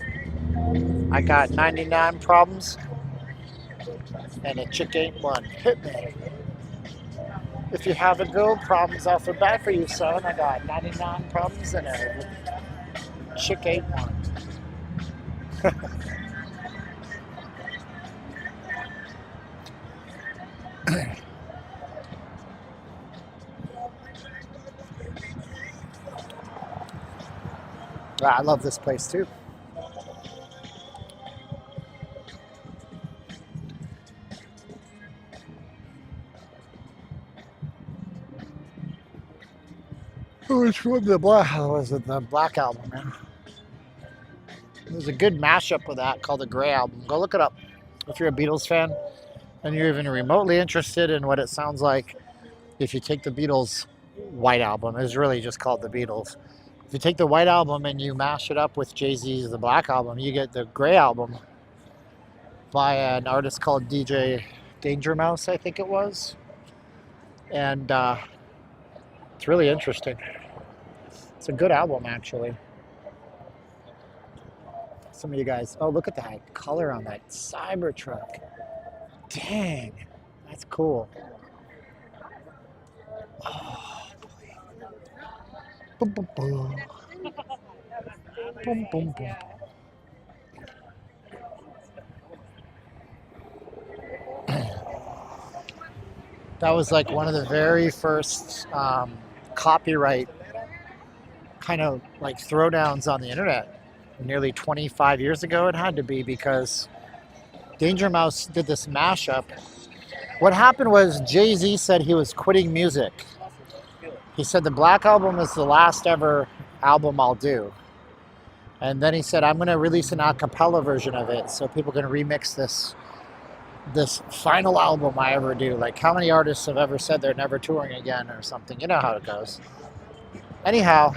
I got 99 problems and a chick ain't one. Hit me. If you have a girl, problems off the bat for you, son. I got 99 problems and a chick ain't one. But I love this place too. Which one? The Black? Was it the Black Album, man? There's a good mashup of that called the Gray Album. Go look it up if you're a Beatles fan and you're even remotely interested in what it sounds like. If you take the Beatles White Album, it's really just called the Beatles. If you take the White Album and you mash it up with Jay-Z's The Black Album, you get the Gray Album by an artist called DJ Danger Mouse, I think it was. And it's really interesting. It's a good album, actually. Some of you guys, oh, look at that color on that Cybertruck. Dang, that's cool. Oh, boy. Boom, boom, boom. Boom, boom, boom. That was like one of the very first copyright kind of like throwdowns on the internet. Nearly 25 years ago it had to be, because Danger Mouse did this mashup. What happened was Jay-Z said he was quitting music. He said the Black Album is the last ever album I'll do. And then he said, I'm going to release an a cappella version of it so people can remix this final album I ever do. Like, how many artists have ever said they're never touring again or something? You know how it goes. Anyhow,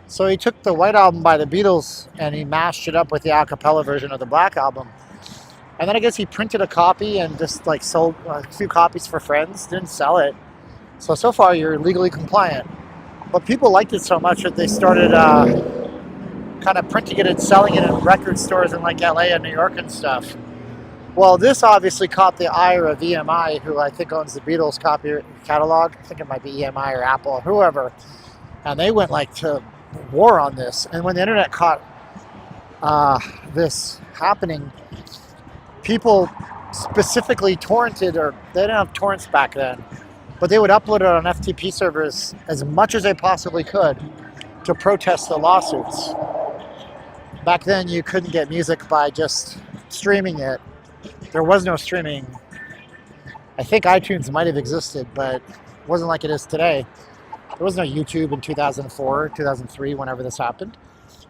so he took the White Album by the Beatles and he mashed it up with the a cappella version of the Black Album. And then I guess he printed a copy and just like sold a few copies for friends, didn't sell it. So far you're legally compliant. But people liked it so much that they started kind of printing it and selling it in record stores in like LA and New York and stuff. Well, this obviously caught the ire of EMI, who I think owns the Beatles copy catalog. I think it might be EMI or Apple or whoever. And they went like to war on this. And when the internet caught this happening, people specifically torrented, or they didn't have torrents back then, but they would upload it on FTP servers as much as they possibly could to protest the lawsuits. Back then you couldn't get music by just streaming it. There was no streaming. I think iTunes might have existed, but it wasn't like it is today. There was no YouTube in 2004, 2003, whenever this happened.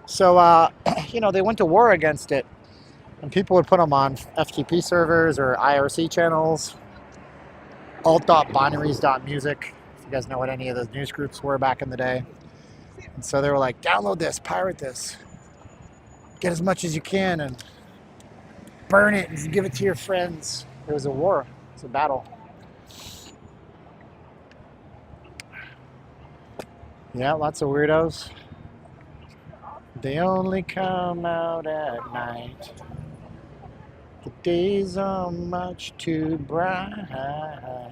So, you know, they went to war against it. And people would put them on FTP servers or IRC channels, alt.binaries.music, if you guys know what any of those news groups were back in the day. And so they were like, download this, pirate this, get as much as you can and burn it and give it to your friends. It was a war. It was a battle. Yeah, lots of weirdos. They only come out at night. The days are much too bright.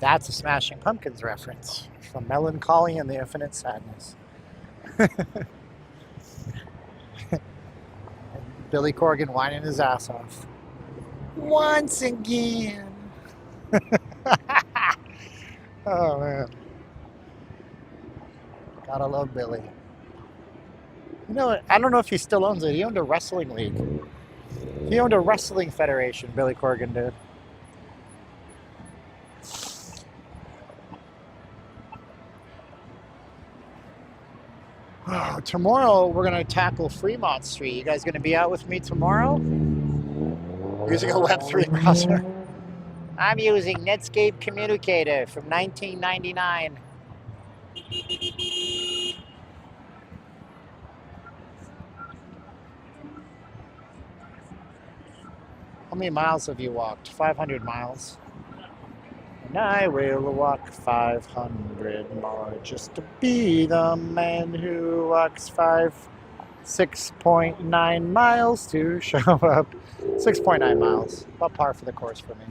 That's a Smashing Pumpkins reference from Melancholy and the Infinite Sadness. Billy Corgan whining his ass off. Once again. Oh, man. Gotta love Billy. You know, I don't know if he still owns it. He owned a wrestling league. He owned a wrestling federation, Billy Corgan did. Oh, tomorrow we're going to tackle Fremont Street. You guys going to be out with me tomorrow? Using a Web3 browser. I'm using Netscape Communicator from 1999. How many miles have you walked? 500 miles. And I will walk 500 more just to be the man who walks 6.9 miles to show up. 6.9 miles. About par for the course for me.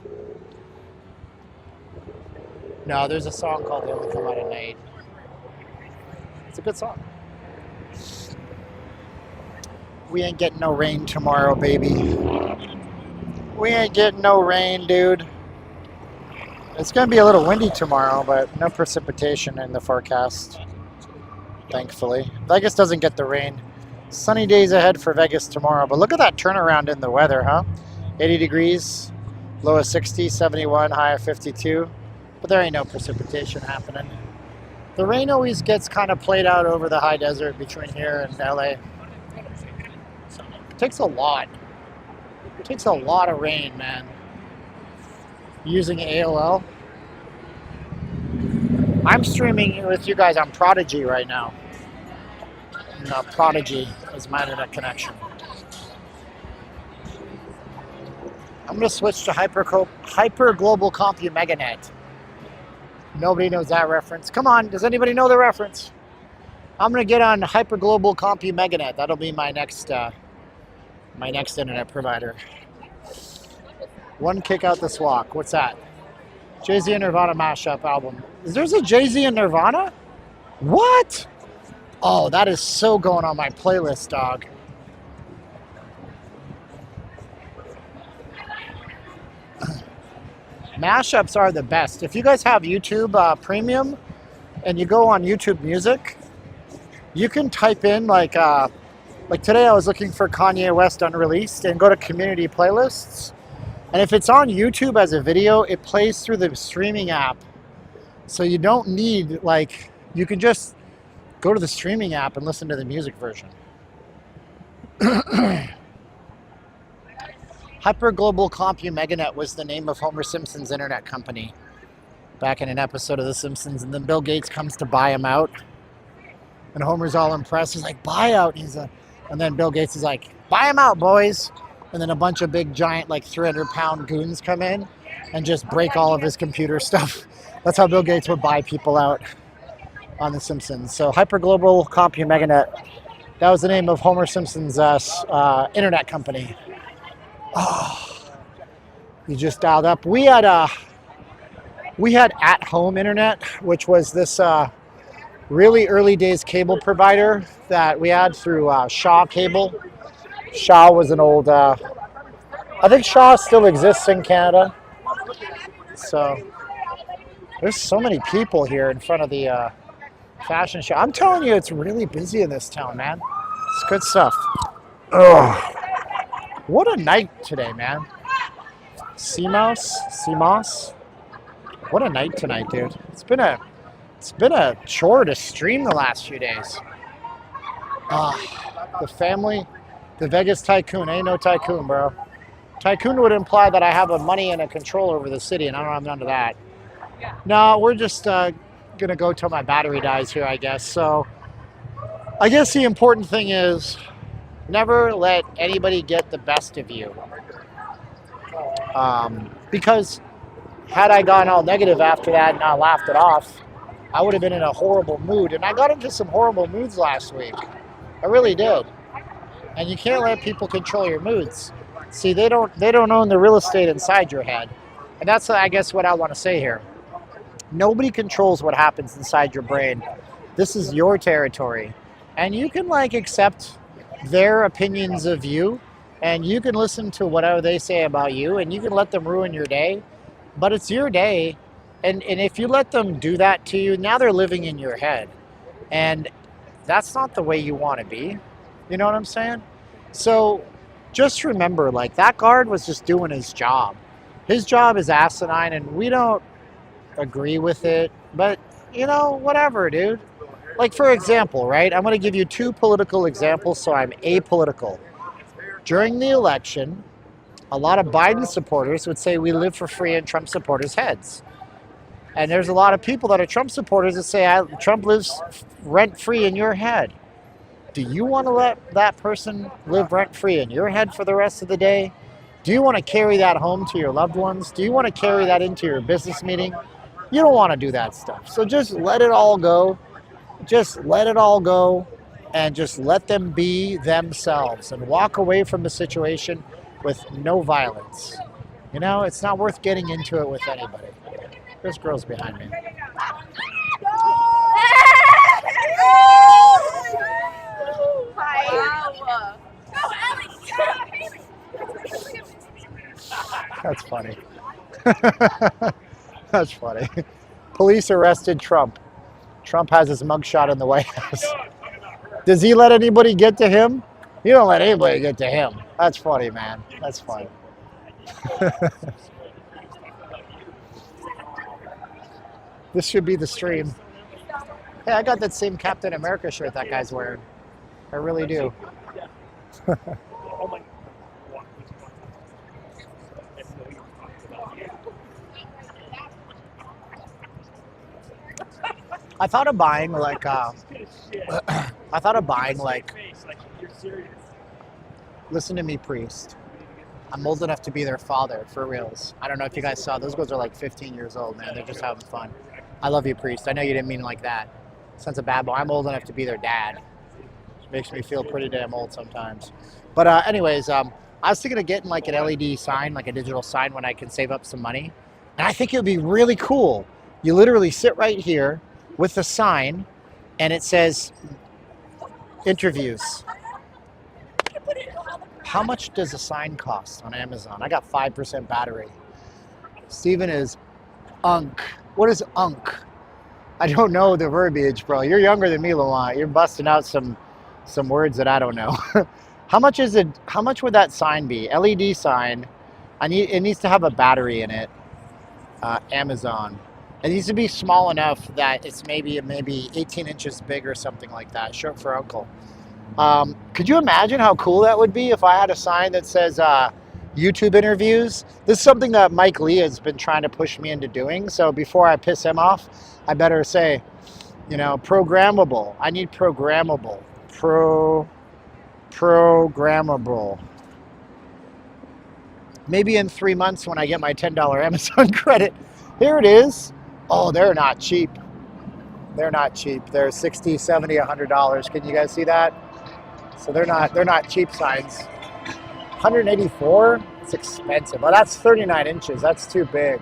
No, there's a song called They Only Come Out at Night. It's a good song. We ain't getting no rain tomorrow, baby. We ain't getting no rain, dude. It's going to be a little windy tomorrow, but no precipitation in the forecast. thankfully. Vegas doesn't get the rain. Sunny days ahead for Vegas tomorrow, but look at that turnaround in the weather, huh? 80 degrees, low of 60, 71, high of 52, but there ain't no precipitation happening. The rain always gets kind of played out over the high desert between here and LA. It takes a lot. It takes a lot of rain, man. Using AOL. I'm streaming with you guys on Prodigy right now. And, Prodigy is my internet connection. I'm going to switch to Hyper Global Compu Meganet. Nobody knows that reference. Come on, does anybody know the reference? I'm going to get on Hyper Global Compu Meganet. That'll be my next internet provider. One Kick Out This Walk. What's that? Jay-Z and Nirvana mashup album. There's a Jay-Z and Nirvana? What? Oh, that is so going on my playlist, dog. Mashups are the best. If you guys have YouTube Premium and you go on YouTube Music, you can type in like today I was looking for Kanye West Unreleased and go to Community Playlists. And if it's on YouTube as a video, it plays through the streaming app. So you don't need, you can just go to the streaming app and listen to the music version. Hyper Global Compu Meganet was the name of Homer Simpson's internet company back in an episode of The Simpsons. And then Bill Gates comes to buy him out. And Homer's all impressed. He's like, buy out. And then Bill Gates is like, buy him out, boys. And then a bunch of big, giant, 300-pound goons come in and just break all of his computer stuff. That's how Bill Gates would buy people out on The Simpsons. So Hyper Global Compu Meganet, that was the name of Homer Simpson's internet company. Oh, you just dialed up. We had at-home internet, which was this really early days cable provider that we had through Shaw Cable. Shaw was an old, I think Shaw still exists in Canada. So there's so many people here in front of the fashion show. I'm telling you, it's really busy in this town, man. It's good stuff. Ugh. What a night today, man. CMOS. What a night tonight, dude. It's been a chore to stream the last few days. The family, the Vegas tycoon. Ain't no tycoon, bro. Tycoon would imply that I have a money and a control over the city, and I don't have none of that. No, we're just gonna go till my battery dies here, I guess. So I guess the important thing is never let anybody get the best of you. Because had I gone all negative after that and not laughed it off, I would have been in a horrible mood. And I got into some horrible moods last week. I really did. And you can't let people control your moods. See, they don't own the real estate inside your head. And that's, I guess, what I want to say here. Nobody controls what happens inside your brain. This is your territory. And you can accept their opinions of you, and you can listen to whatever they say about you, and you can let them ruin your day, but it's your day. And if you let them do that to you, now they're living in your head, and that's not the way you want to be. You know what I'm saying? So just remember, that guard was just doing his job. His job is asinine, and we don't agree with it, but whatever, dude. For example, right? I'm going to give you two political examples so I'm apolitical. During the election, a lot of Biden supporters would say we live for free in Trump supporters' heads. And there's a lot of people that are Trump supporters that say Trump lives rent-free in your head. Do you want to let that person live rent-free in your head for the rest of the day? Do you want to carry that home to your loved ones? Do you want to carry that into your business meeting? You don't want to do that stuff. So just let it all go. Just let it all go and just let them be themselves and walk away from the situation with no violence. It's not worth getting into it with anybody. There's girls behind me. Wow. That's funny. That's funny. Police arrested Trump. Trump has his mugshot in the White House. Does he let anybody get to him? He don't let anybody get to him. That's funny, man. That's funny. This should be the stream. Hey, I got that same Captain America shirt that guy's wearing. I really do. I thought of buying like listen to me, priest. I'm old enough to be their father, for reals. I don't know if you guys saw, those girls are like 15 years old, man. They're just having fun. I love you, priest. I know you didn't mean it like that. Sense of bad boy. I'm old enough to be their dad. Which makes me feel pretty damn old sometimes. But anyways, I was thinking of getting like an LED sign, like a digital sign when I can save up some money. And I think it would be really cool. You literally sit right here with the sign and it says interviews. How much does a sign cost on Amazon? I got 5% battery. Steven is unk. What is unk? I don't know the verbiage, bro. You're younger than me, Lamont. You're busting out some words that I don't know. How much is it? How much would that sign be? LED sign. It needs to have a battery in it. Amazon. It needs to be small enough that it's maybe 18 inches big or something like that. Short for uncle. Could you imagine how cool that would be if I had a sign that says YouTube interviews? This is something that Mike Lee has been trying to push me into doing. So before I piss him off, I better say, you know, programmable. I need programmable. Programmable. Maybe in 3 months when I get my $10 Amazon credit. Here it is. Oh, they're not cheap. They're not cheap. They're $60, $70, $100. Can you guys see that? So they're not cheap signs. 184. It's expensive. Well, that's 39 inches. That's too big.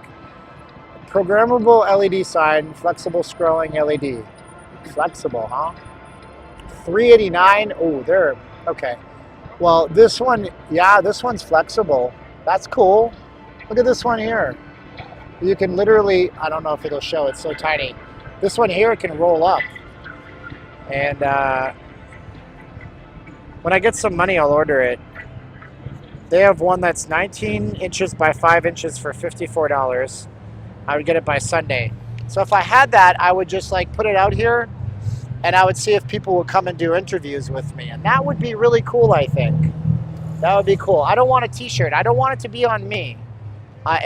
Programmable LED sign, flexible scrolling LED. Flexible, huh? 389. Oh, they're okay. Well, this one, yeah, this one's flexible. That's cool. Look at this one here. You can literally, I don't know if it'll show, it's so tiny. This one here can roll up. And when I get some money, I'll order it. They have one that's 19 inches by 5 inches for $54. I would get it by Sunday. So if I had that, I would just like put it out here and I would see if people would come and do interviews with me. And that would be really cool, I think. That would be cool. I don't want a t-shirt. I don't want it to be on me.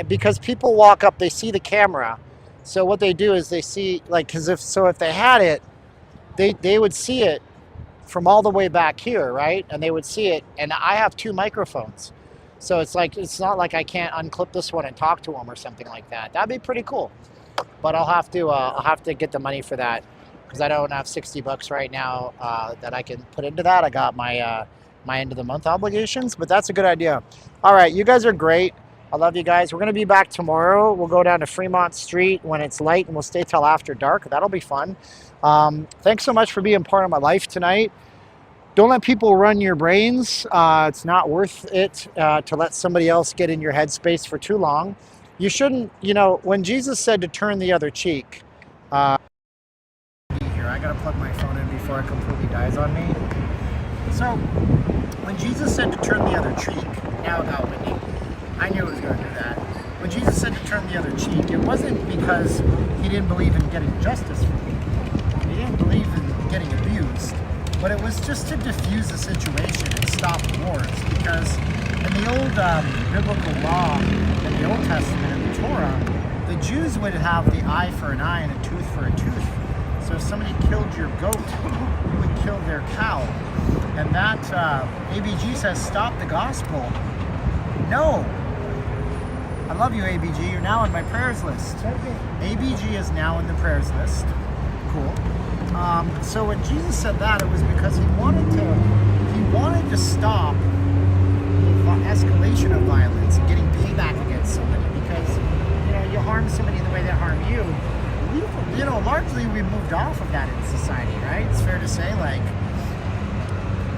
Because people walk up, they see the camera. So what they do is they see, like, because if they had it, they would see it from all the way back here, right? And they would see it. And I have 2 microphones. So it's like, it's not like I can't unclip this one and talk to them or something like that. That'd be pretty cool. But I'll have to get the money for that because I don't have $60 right now that I can put into that. I got my end of the month obligations, but that's a good idea. All right, you guys are great. I love you guys. We're gonna be back tomorrow. We'll go down to Fremont Street when it's light and we'll stay till after dark. That'll be fun. Thanks so much for being part of my life tonight. Don't let people run your brains. It's not worth it to let somebody else get in your headspace for too long. You shouldn't, you know, when Jesus said to turn the other cheek, here, I gotta plug my phone in before it completely dies on me. So, when Jesus said to turn the other cheek, now it got windy. I knew it was gonna do that. When Jesus said to turn the other cheek, it wasn't because he didn't believe in getting justice for people. He didn't believe in getting abused. But it was just to diffuse the situation and stop wars, because in the old biblical law, in the Old Testament, in the Torah, the Jews would have the eye for an eye and a tooth for a tooth. So if somebody killed your goat, you would kill their cow. And that, ABG says, stop the gospel. No. I love you, ABG. You're now on my prayers list. ABG is now in the prayers list. Cool. So when Jesus said that, it was because he wanted to stop the escalation of violence and getting payback against somebody, because you harm somebody the way they harm you. Largely we moved off of that in society, right? It's fair to say, like,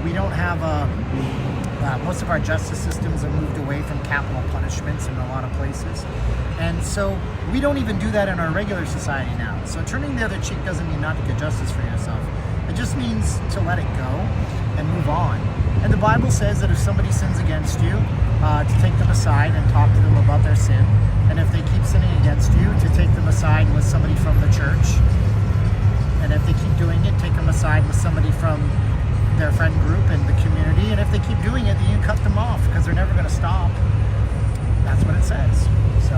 we don't have Most of our justice systems are moved away from capital punishments in a lot of places. And so we don't even do that in our regular society now. So turning the other cheek doesn't mean not to get justice for yourself. It just means to let it go and move on. And the Bible says that if somebody sins against you, to take them aside and talk to them about their sin. And if they keep sinning against you, to take them aside with somebody from the church. And if they keep doing it, take them aside with somebody from their friend group and the community. And if they keep doing it, then you cut them off because they're never going to stop. That's what it says. So,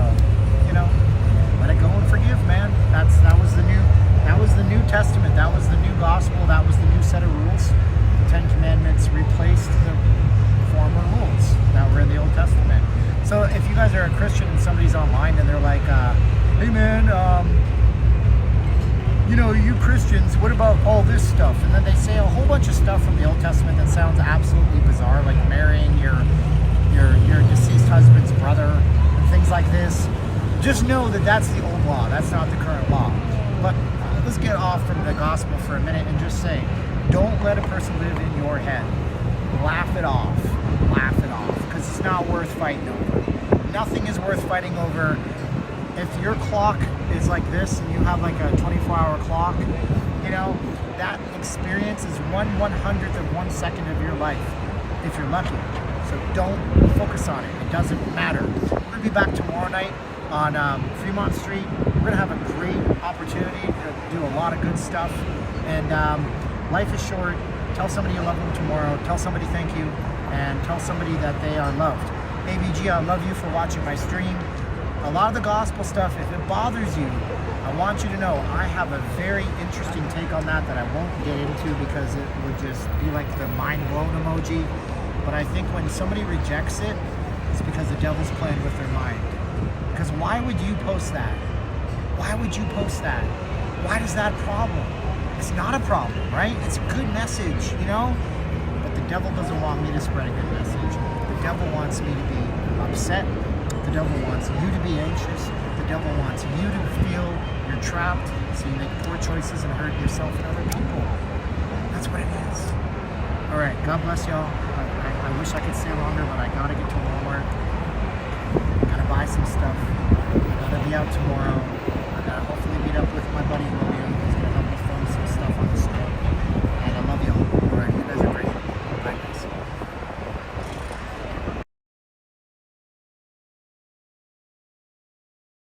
let it go and forgive, man. That was the New Testament. That was the new gospel. That was the new set of rules. The 10 Commandments replaced the former rules that were in the Old Testament. So if you guys are a Christian and somebody's online and they're like, hey man, you Christians, what about all this stuff? And then they say a whole bunch of stuff from the Old Testament that sounds absolutely bizarre, like marrying your deceased husband's brother and things like this. Just know that that's the old law. That's not the current law. But let's get off from the gospel for a minute and just say, don't let a person live in your head. Laugh it off. Laugh it off. Because it's not worth fighting over. Nothing is worth fighting over. If your clock is like this and you have like a 24-hour clock, that experience is 1/100th of 1 second of your life, if you're lucky. So don't focus on it. It doesn't matter. We're going to be back tomorrow night on Fremont Street. We're going to have a great opportunity to do a lot of good stuff. And life is short. Tell somebody you love them tomorrow. Tell somebody thank you. And tell somebody that they are loved. ABG, I love you for watching my stream. A lot of the gospel stuff, if it bothers you, I want you to know I have a very interesting take on that I won't get into because it would just be like the mind blown emoji. But I think when somebody rejects it, it's because the devil's playing with their mind. Because why would you post that? Why would you post that? Why is that a problem? It's not a problem, right? It's a good message, But the devil doesn't want me to spread a good message. The devil wants me to be upset. The devil wants you to be anxious. The devil wants you to feel you're trapped, so you make poor choices and hurt yourself and other people. That's what it is. All right, God bless y'all. I wish I could stay longer, but I gotta get to Walmart. Gotta buy some stuff. I gotta be out tomorrow.